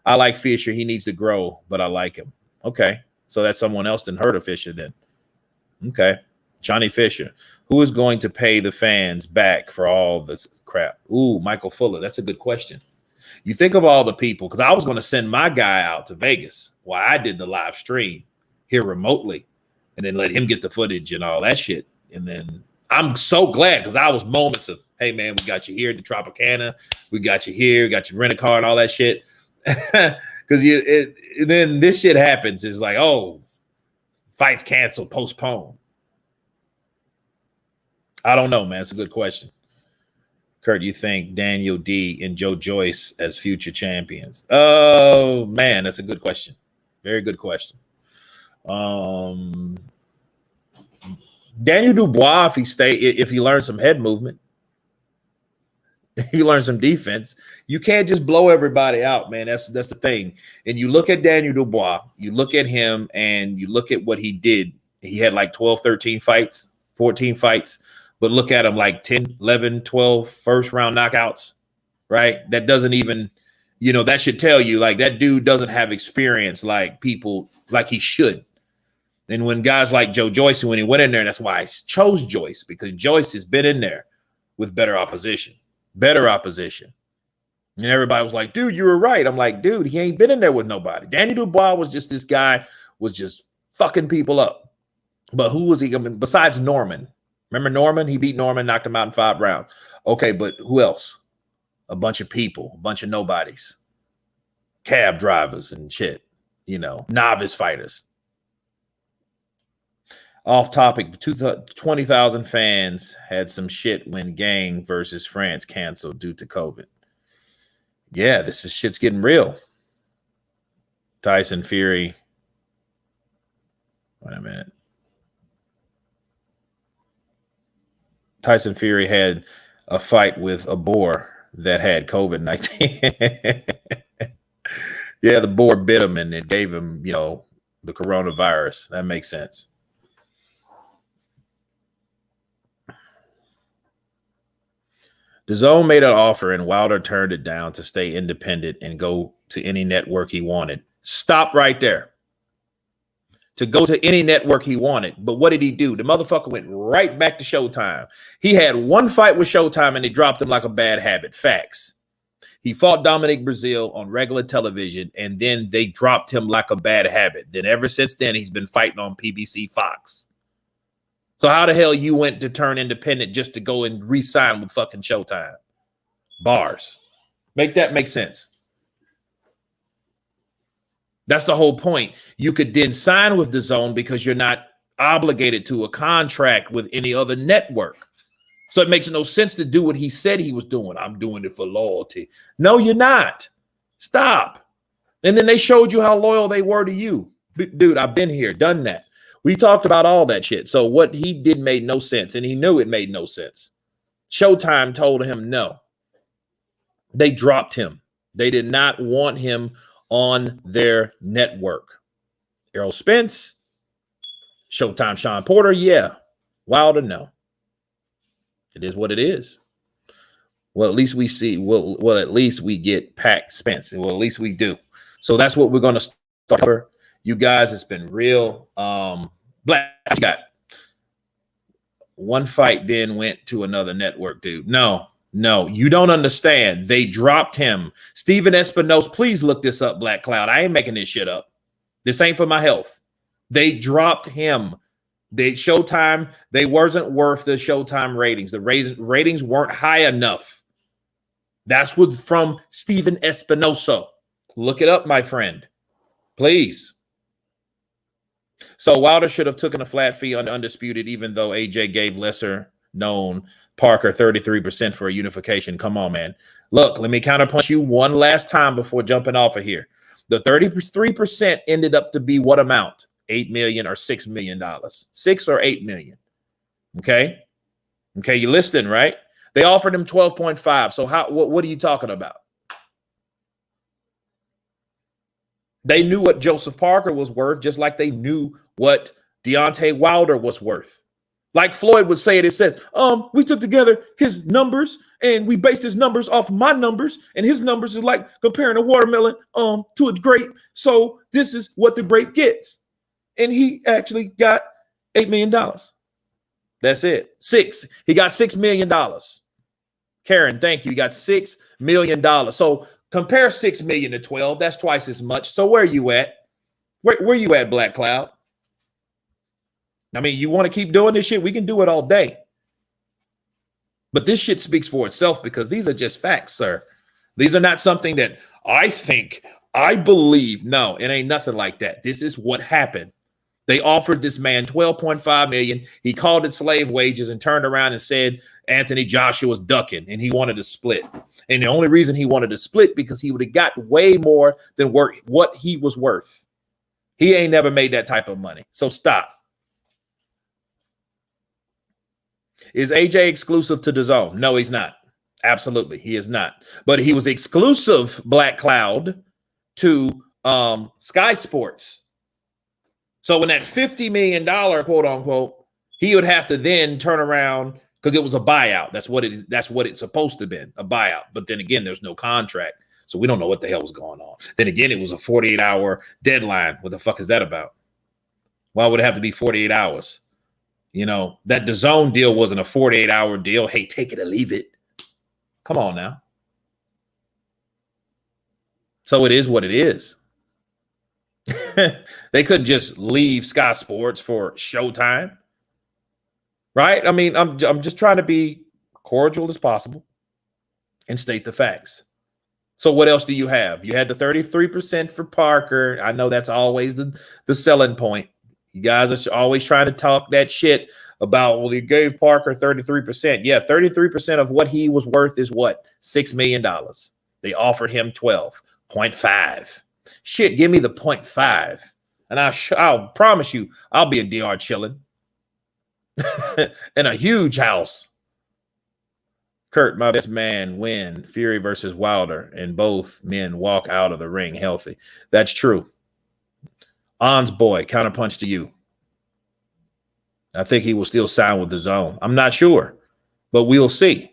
A: I like Fisher. He needs to grow, but I like him. Okay. So that's someone else than heard of Fisher then. Okay. Johnny Fisher. Who is going to pay the fans back for all this crap? Ooh, Michael Fuller. That's a good question. You think of all the people, because I was going to send my guy out to Vegas while I did the live stream here remotely and then let him get the footage and all that shit. And then I'm so glad, because I was moments of, hey, man, we got you here at the Tropicana. We got you here, got your rent-a-car and all that shit. Because then this shit happens. It's like, oh, fights canceled, postponed. I don't know, man. It's a good question. Kurt, you think Daniel D and Joe Joyce as future champions? Oh, man, that's a good question. Very good question. Daniel Dubois, if he learns some head movement, if he learns some defense, you can't just blow everybody out, man. That's the thing. And you look at Daniel Dubois, you look at him, and you look at what he did. He had like 12, 13 fights, 14 fights. But look at him, like 10, 11, 12 first round knockouts, right? That doesn't even, you know, that should tell you, like, that dude doesn't have experience like people, like he should. And when guys like Joe Joyce, when he went in there, that's why I chose Joyce, because Joyce has been in there with better opposition. And everybody was like, dude, you were right. I'm like, dude, he ain't been in there with nobody. Daniel Dubois was just this guy, was just fucking people up. But who was he? I mean, besides Norman? Remember Norman? He beat Norman, knocked him out in 5 rounds. Okay, but who else? A bunch of people, a bunch of nobodies, cab drivers and shit, you know, novice fighters. Off topic, 20,000 fans had some shit when Gang versus France canceled due to COVID. Yeah, shit's getting real. Tyson Fury. Wait a minute. Tyson Fury had a fight with a boar that had COVID-19. Yeah, the boar bit him and it gave him, you know, the coronavirus. That makes sense. DAZN made an offer and Wilder turned it down to stay independent and go to any network he wanted. Stop right there. To go to any network he wanted. But what did he do? The motherfucker went right back to Showtime. He had one fight with Showtime and they dropped him like a bad habit. Facts. He fought Dominic Brazil on regular television and then they dropped him like a bad habit. Then ever since then, he's been fighting on PBC Fox. So how the hell you went to turn independent just to go and re-sign with fucking Showtime? Bars. Make that make sense. That's the whole point. You could then sign with DAZN because you're not obligated to a contract with any other network. So it makes no sense to do what he said he was doing. I'm doing it for loyalty. No, you're not. Stop. And then they showed you how loyal they were to you. Dude, I've been here, done that. We talked about all that shit. So what he did made no sense, and he knew it made no sense. Showtime told him no. They dropped him. They did not want him on their network. Errol Spence, Showtime Sean Porter, yeah. Wilder, no. It is what it is. Well, at least we see, well, at least we get Pac Spence. Well, at least we do. So that's what we're going to start. You guys, it's been real. Black got one fight, then went to another network, dude. No, you don't understand. They dropped him. Steven Espinosa, please look this up, Black Cloud. I ain't making this shit up. This ain't for my health. They dropped him. Showtime, they wasn't worth the Showtime ratings. The ratings weren't high enough. That's what from Steven Espinosa. Look it up, my friend. Please. So Wilder should have taken a flat fee on Undisputed, even though AJ gave lesser known Parker 33% for a unification. Come on, man. Look, let me counterpunch you one last time before jumping off of here. The 33% ended up to be what amount? $8 million or $6 million? $6 or $8 million. Okay. Okay. You're listening, right? They offered him 12.5. So what are you talking about? They knew what Joseph Parker was worth, just like they knew what Deontay Wilder was worth. Like Floyd would say it says, we took together his numbers and we based his numbers off my numbers, and his numbers is like comparing a watermelon to a grape. So this is what the grape gets. And he actually got $8 million. That's it. He got $6 million. Karen, thank you. He got $6 million. So compare 6 million to 12. That's twice as much. So where are you at? Where you at, Black Cloud? I mean, you want to keep doing this shit? We can do it all day. But this shit speaks for itself because these are just facts, sir. These are not something that I think, I believe. No, it ain't nothing like that. This is what happened. They offered this man 12.5 million. He called it slave wages and turned around and said Anthony Joshua's ducking and he wanted to split. And the only reason he wanted to split because he would have got way more than what he was worth. He ain't never made that type of money. So stop. Is AJ exclusive to DAZN? No, he's not. Absolutely, he is not. But he was exclusive, Black Cloud, to Sky Sports. So when that $50 million, quote unquote, he would have to then turn around because it was a buyout. That's what it is. That's what it's supposed to have been, a buyout. But then again, there's no contract. So we don't know what the hell was going on. Then again, it was a 48-hour deadline. What the fuck is that about? Why would it have to be 48 hours? You know, that DAZN deal wasn't a 48-hour deal. Hey, take it or leave it. Come on now. So it is what it is. They couldn't just leave Sky Sports for Showtime. Right? I mean, I'm just trying to be cordial as possible and state the facts. So what else do you have? You had the 33% for Parker. I know that's always the selling point. You guys are always trying to talk that shit about, well, he gave Parker 33%. Yeah, 33% of what he was worth is what? $6 million. They offered him 12.5. Shit, give me the 0.5. And I'll promise you, I'll be in DR chilling. In a huge house. Kurt, my best man, win Fury versus Wilder, and both men walk out of the ring healthy. That's true. On's boy, counterpunch to you. I think he will still sign with DAZN. I'm not sure, but we'll see.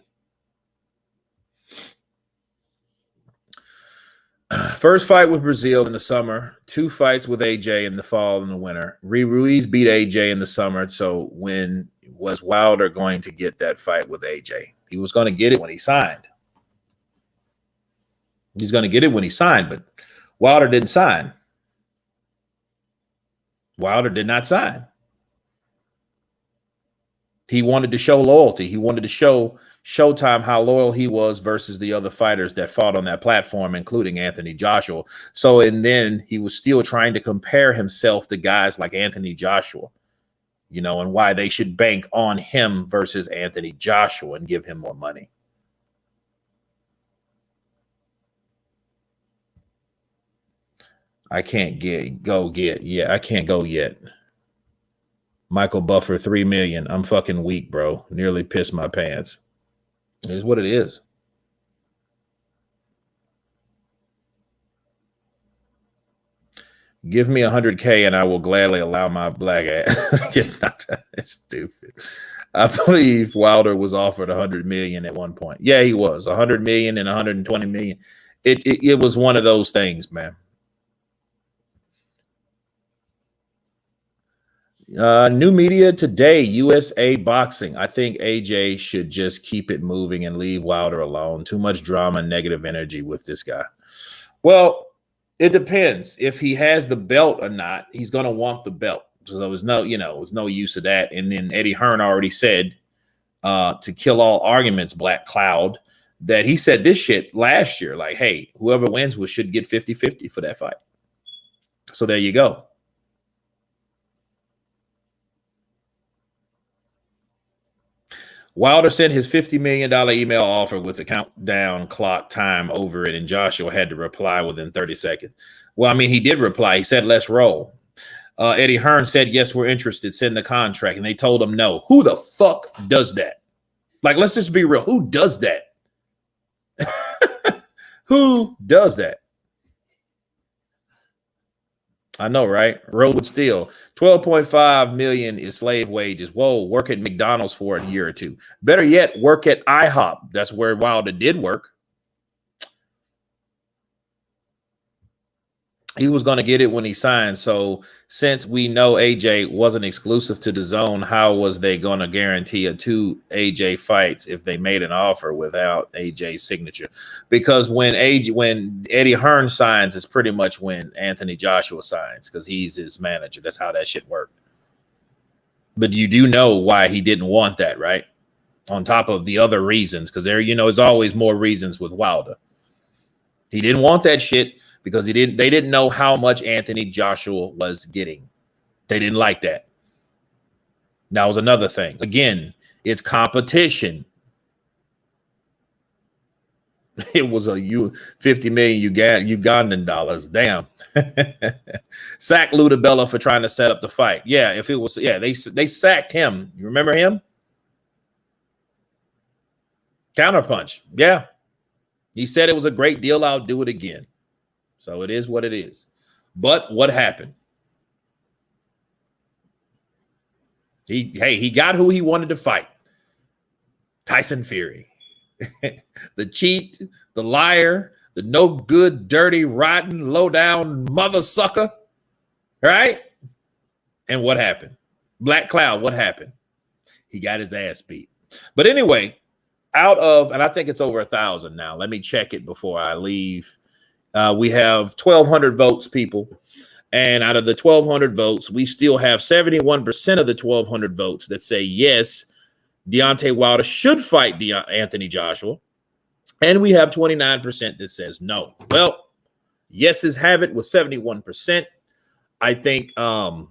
A: First fight with Brazil in the summer, 2 fights with AJ in the fall and the winter. Ruiz beat AJ in the summer. So when was Wilder going to get that fight with AJ? He was going to get it when he signed. He's going to get it when he signed, but Wilder didn't sign. Wilder did not sign. He wanted to show loyalty. He wanted to show Showtime how loyal he was versus the other fighters that fought on that platform, including Anthony Joshua. So, and then he was still trying to compare himself to guys like Anthony Joshua, you know, and why they should bank on him versus Anthony Joshua and give him more money. I can't go yet. Michael Buffer, 3 million. I'm fucking weak, bro. Nearly pissed my pants. It is what it is. Give me 100K and I will gladly allow my black ass. That's stupid. I believe Wilder was offered 100 million at one point. Yeah, he was 100 million and 120 million. It was one of those things, man. New media today, USA Boxing. I think AJ should just keep it moving and leave Wilder alone. Too much drama and negative energy with this guy. Well, it depends. If he has the belt or not, he's going to want the belt. So there's no use of that. And then Eddie Hearn already said, to kill all arguments, Black Cloud, that he said this shit last year. Like, hey, whoever wins should get 50-50 for that fight. So there you go. Wilder sent his $50 million email offer with the countdown clock time over it, and Joshua had to reply within 30 seconds. Well, I mean, he did reply. He said, let's roll. Eddie Hearn said, yes, we're interested. Send the contract. And they told him no. Who the fuck does that? Like, let's just be real. Who does that? Who does that? I know, right? Road Steel. 12.5 million is slave wages. Whoa, work at McDonald's for a year or two. Better yet, work at IHOP. That's where Wilder did work. He was going to get it when he signed. So since we know AJ wasn't exclusive to the zone, how was they going to guarantee a 2 AJ fights if they made an offer without AJ's signature? Because when Eddie Hearn signs, it's pretty much when Anthony Joshua signs, because he's his manager. That's how that shit worked. But you do know why he didn't want that, right? On top of the other reasons, because there's always more reasons with Wilder. He didn't want that shit because they didn't know how much Anthony Joshua was getting. They didn't like that. That was another thing. Again, it's competition. It was a $50 million Ugandan dollars. Damn. Sack Ludabella for trying to set up the fight. Yeah, if it was, yeah, they sacked him. You remember him? Counterpunch. Yeah. He said it was a great deal. I'll do it again. So it is what it is. But what happened? He got who he wanted to fight. Tyson Fury. The cheat, the liar, the no good, dirty, rotten, low down mother sucker. Right? And what happened? Black Cloud, what happened? He got his ass beat. But anyway, out of, and I think it's over 1,000 now. Let me check it before I leave. We have 1,200 votes, people. And out of the 1,200 votes, we still have 71% of the 1,200 votes that say yes, Deontay Wilder should fight Anthony Joshua. And we have 29% that says no. Well, yeses have it with 71%. I think that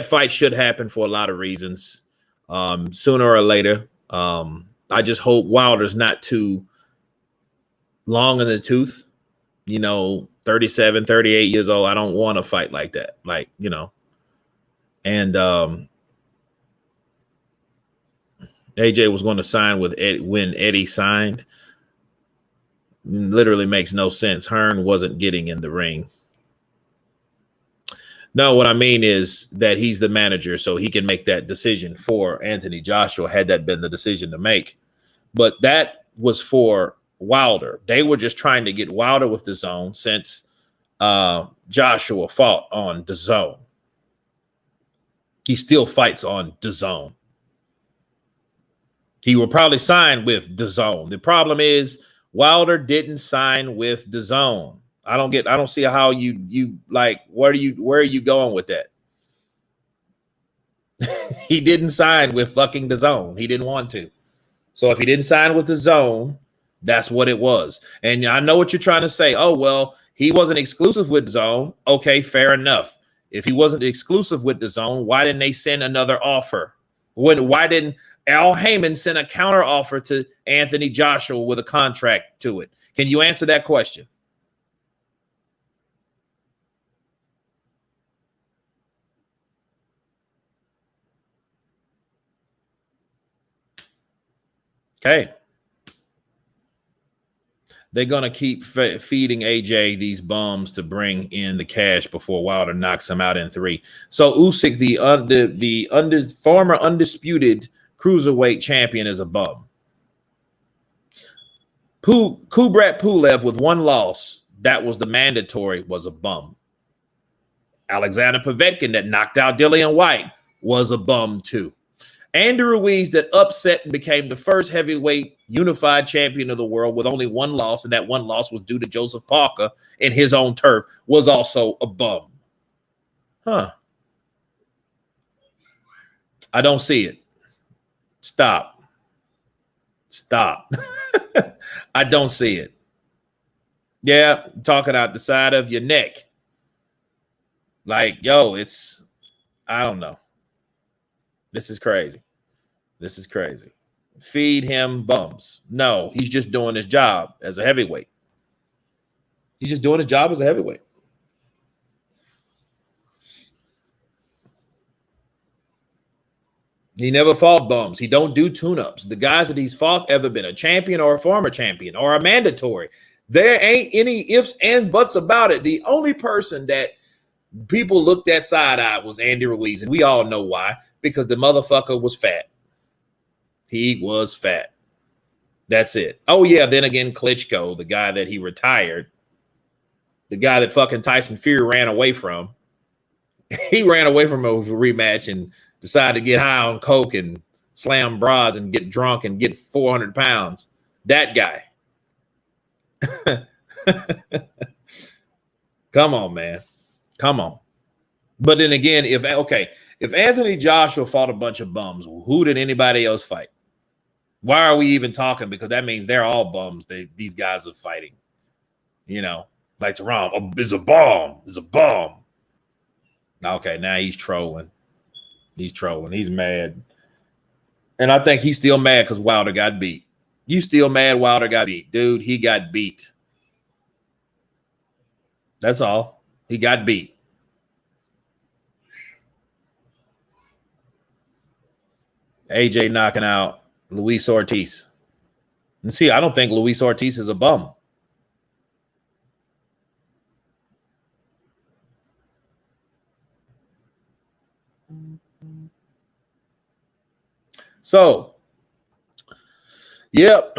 A: fight should happen for a lot of reasons. Sooner or later. I just hope Wilder's not too long in the tooth, 37, 38 years old. I don't want to fight like that. And AJ was going to sign with Ed when Eddie signed. Literally makes no sense. Hearn wasn't getting in the ring. No, what I mean is that he's the manager, so he can make that decision for Anthony Joshua, had that been the decision to make. But that was for Wilder. They were just trying to get Wilder with the zone since Joshua fought on the zone. He still fights on the zone. He will probably sign with the zone. The problem is Wilder didn't sign with the zone. I don't see how you like, where are you going with that? He didn't sign with fucking the zone. He didn't want to. So if he didn't sign with the zone, that's what it was. And I know what you're trying to say. Oh, well, he wasn't exclusive with zone. Okay, fair enough. If he wasn't exclusive with the zone, why didn't they send another offer? Why didn't Al Haymon send a counter offer to Anthony Joshua with a contract to it? Can you answer that question? Okay. They're going to keep feeding AJ these bums to bring in the cash before Wilder knocks him out in 3. So Usyk, the former undisputed cruiserweight champion, is a bum. Kubrat Pulev with 1 loss, that was the mandatory, was a bum. Alexander Povetkin that knocked out Dillian White was a bum too. Andy Ruiz that upset and became the first heavyweight unified champion of the world with only 1 loss, and that 1 loss was due to Joseph Parker in his own turf, was also a bum. Huh. I don't see it. Stop. I don't see it. Yeah, talking out the side of your neck. Like, yo, I don't know. This is crazy. This is crazy. Feed him bums. No, he's just doing his job as a heavyweight. He's just doing his job as a heavyweight. He never fought bums. He don't do tune-ups. The guys that he's fought ever been a champion or a former champion or a mandatory. There ain't any ifs and buts about it. The only person that people looked at side-eye was Andy Ruiz, and we all know why. Because the motherfucker was fat. He was fat. That's it. Oh, yeah, then again, Klitschko, the guy that he retired, the guy that fucking Tyson Fury ran away from. He ran away from a rematch and decided to get high on coke and slam broads and get drunk and get 400 pounds. That guy. Come on, man. Come on. But then again, if Anthony Joshua fought a bunch of bums, who did anybody else fight? Why are we even talking? Because that means they're all bums. These guys are fighting. You know, like Tehran, it's a bomb. It's a bomb. Okay, now he's trolling. He's trolling. He's mad. And I think he's still mad because Wilder got beat. You still mad Wilder got beat? Dude, he got beat. That's all. He got beat. AJ knocking out Luis Ortiz. And see, I don't think Luis Ortiz is a bum. So, yep.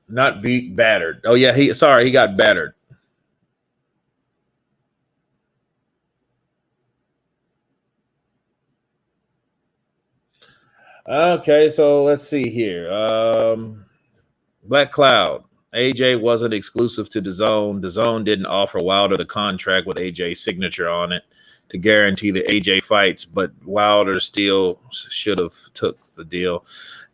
A: Not beat, battered. Oh, yeah, he got battered. Okay, so let's see here. Black Cloud. AJ wasn't exclusive to DAZN. DAZN didn't offer Wilder the contract with AJ's signature on it to guarantee the AJ fights, but Wilder still should have took the deal.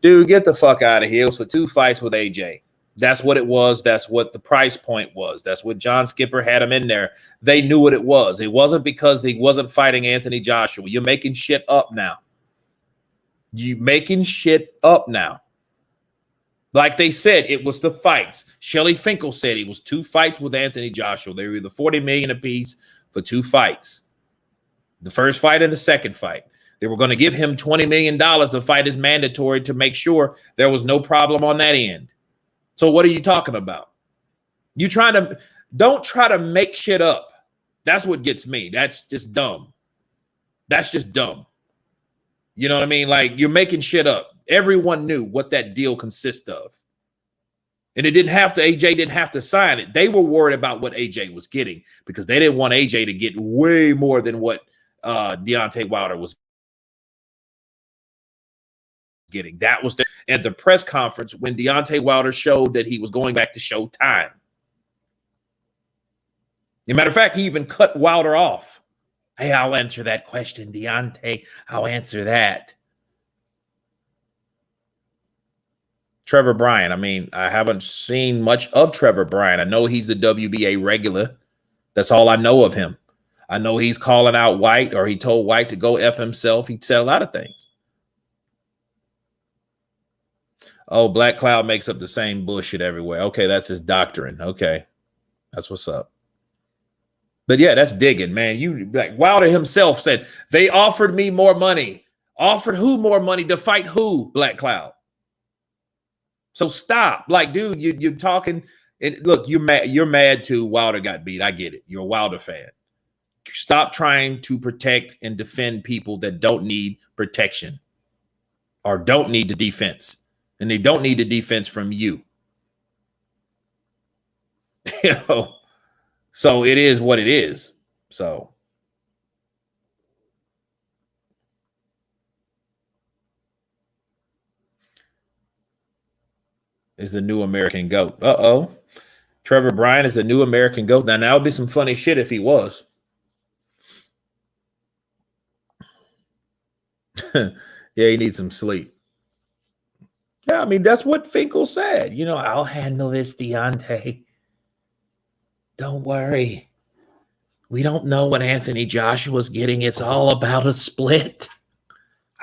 A: Dude, get the fuck out of here. It was for 2 fights with AJ. That's what it was. That's what the price point was. That's what John Skipper had him in there. They knew what it was. It wasn't because he wasn't fighting Anthony Joshua. You're making shit up now. You making shit up now. Like they said, it was the fights. Shelly Finkel said it was 2 fights with Anthony Joshua. They were either $40 million apiece for 2 fights. The first fight and the second fight. They were going to give him $20 million to fight as mandatory to make sure there was no problem on that end. So what are you talking about? Don't try to make shit up. That's what gets me. That's just dumb. That's just dumb. You know what I mean? Like, you're making shit up. Everyone knew what that deal consists of. And AJ didn't have to sign it. They were worried about what AJ was getting because they didn't want AJ to get way more than what Deontay Wilder was getting. That was at the press conference when Deontay Wilder showed that he was going back to Showtime. As a matter of fact, he even cut Wilder off. Hey, I'll answer that question, Deontay. I'll answer that. Trevor Bryan. I mean, I haven't seen much of Trevor Bryan. I know he's the WBA regular. That's all I know of him. I know he's calling out White, or he told White to go F himself. He said a lot of things. Oh, Black Cloud makes up the same bullshit everywhere. Okay, that's his doctrine. Okay, that's what's up. But yeah, that's digging, man. You like Wilder himself said they offered me more money. Offered who more money to fight who? Black Cloud. So stop. Like, dude, you're talking. And look, you're mad. You're mad too. Wilder got beat. I get it. You're a Wilder fan. Stop trying to protect and defend people that don't need protection or don't need the defense. And they don't need the defense from you. You know, so it is what it is. So is the new American GOAT. Uh-oh. Trevor Bryan is the new American GOAT. Now, that would be some funny shit if he was. Yeah, he needs some sleep. Yeah, I mean, that's what Finkel said. You know, I'll handle this, Deontay. Don't worry. We don't know what Anthony Joshua's getting. It's all about a split.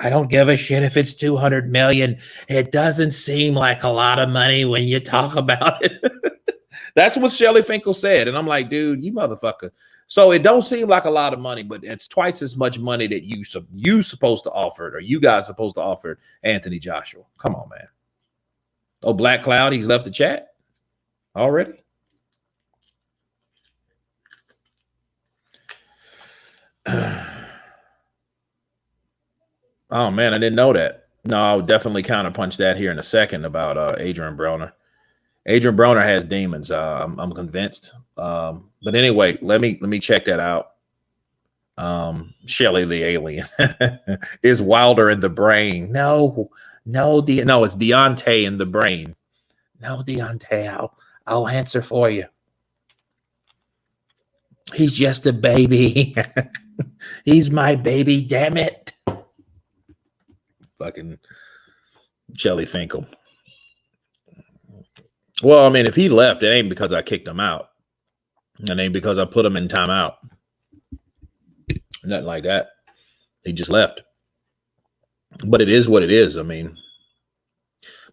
A: I don't give a shit if it's 200 million. It doesn't seem like a lot of money when you talk about it. That's what Shelly Finkel said. And I'm like, dude, you motherfucker. So it don't seem like a lot of money, but it's twice as much money that you supposed to offer it, or you guys supposed to offer it, Anthony Joshua. Come on, man. Oh, Black Cloud, he's left the chat already. Oh man, I didn't know that. No, I'll definitely counterpunch that here in a second about Adrian Broner. Adrian Broner has demons. I'm convinced. But anyway, let me check that out. Shelly the alien is Wilder in the brain. No, it's Deontay in the brain. No, Deontay, I'll answer for you. He's just a baby. He's my baby, damn it. Fucking Shelly Finkel. Well, I mean, if he left, it ain't because I kicked him out. It ain't because I put him in timeout. Nothing like that. He just left. But it is what it is. I mean,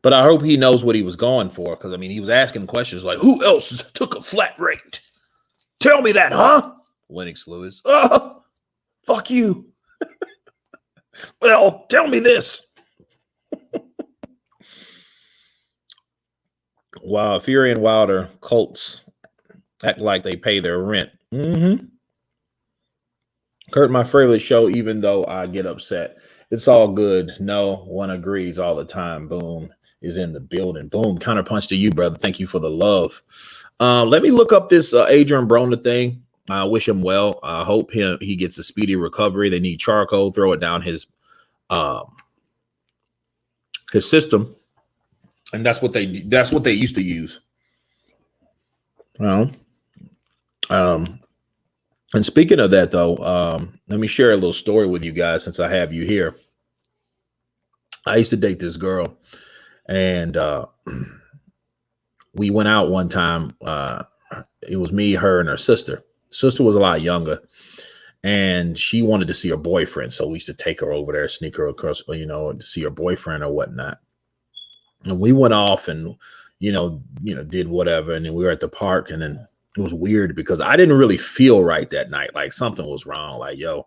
A: but I hope he knows what he was going for, because I mean, he was asking questions like, who else took a flat rate? Tell me that, huh? Lennox Lewis. Oh, fuck you. Well, tell me this. Wow, Fury and Wilder cults act like they pay their rent. Kurt, my favorite show, even though I get upset. It's all good. No one agrees all the time. Boom is in the building. Boom. Counterpunch to you, brother. Thank you for the love. Let me look up this Adrian Broner thing. I wish him well. I hope he gets a speedy recovery. They need charcoal. Throw it down his system. And that's what they used to use. Well, and speaking of that, though, let me share a little story with you guys since I have you here. I used to date this girl, and we went out one time. It was me, her, and her sister. Sister was a lot younger, and she wanted to see her boyfriend. So we used to take her over there, sneak her across, to see her boyfriend or whatnot. And we went off and, did whatever. And then we were at the park, and then it was weird because I didn't really feel right that night. Like something was wrong. Like, yo,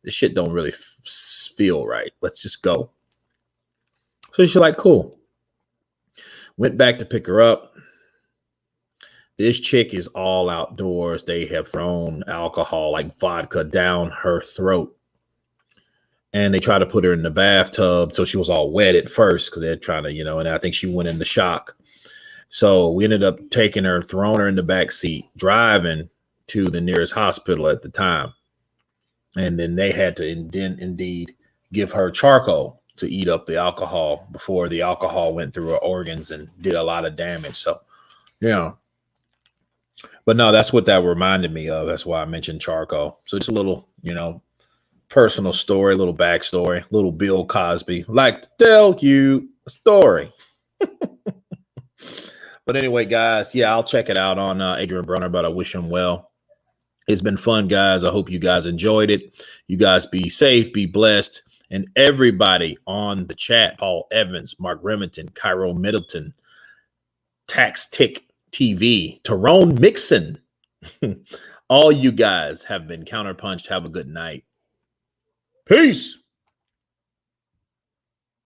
A: this shit don't really feel right. Let's just go. So she's like, cool. Went back to pick her up. This chick is all outdoors. They have thrown alcohol, like vodka, down her throat. And they tried to put her in the bathtub. So she was all wet at first because they're trying to, and I think she went into shock. So we ended up taking her, throwing her in the back seat, driving to the nearest hospital at the time. And then they had to indeed give her charcoal to eat up the alcohol before the alcohol went through her organs and did a lot of damage. So, but no, that's what that reminded me of. That's why I mentioned charcoal. So it's a little, personal story, a little backstory, little Bill Cosby. Like to tell you a story. But anyway, guys, I'll check it out on Adrian Broner, but I wish him well. It's been fun, guys. I hope you guys enjoyed it. You guys be safe, be blessed. And everybody on the chat, Paul Evans, Mark Remington, Cairo Middleton, Tax Tick TV, Tyrone Mixon. All you guys have been counterpunched. Have a good night. Peace.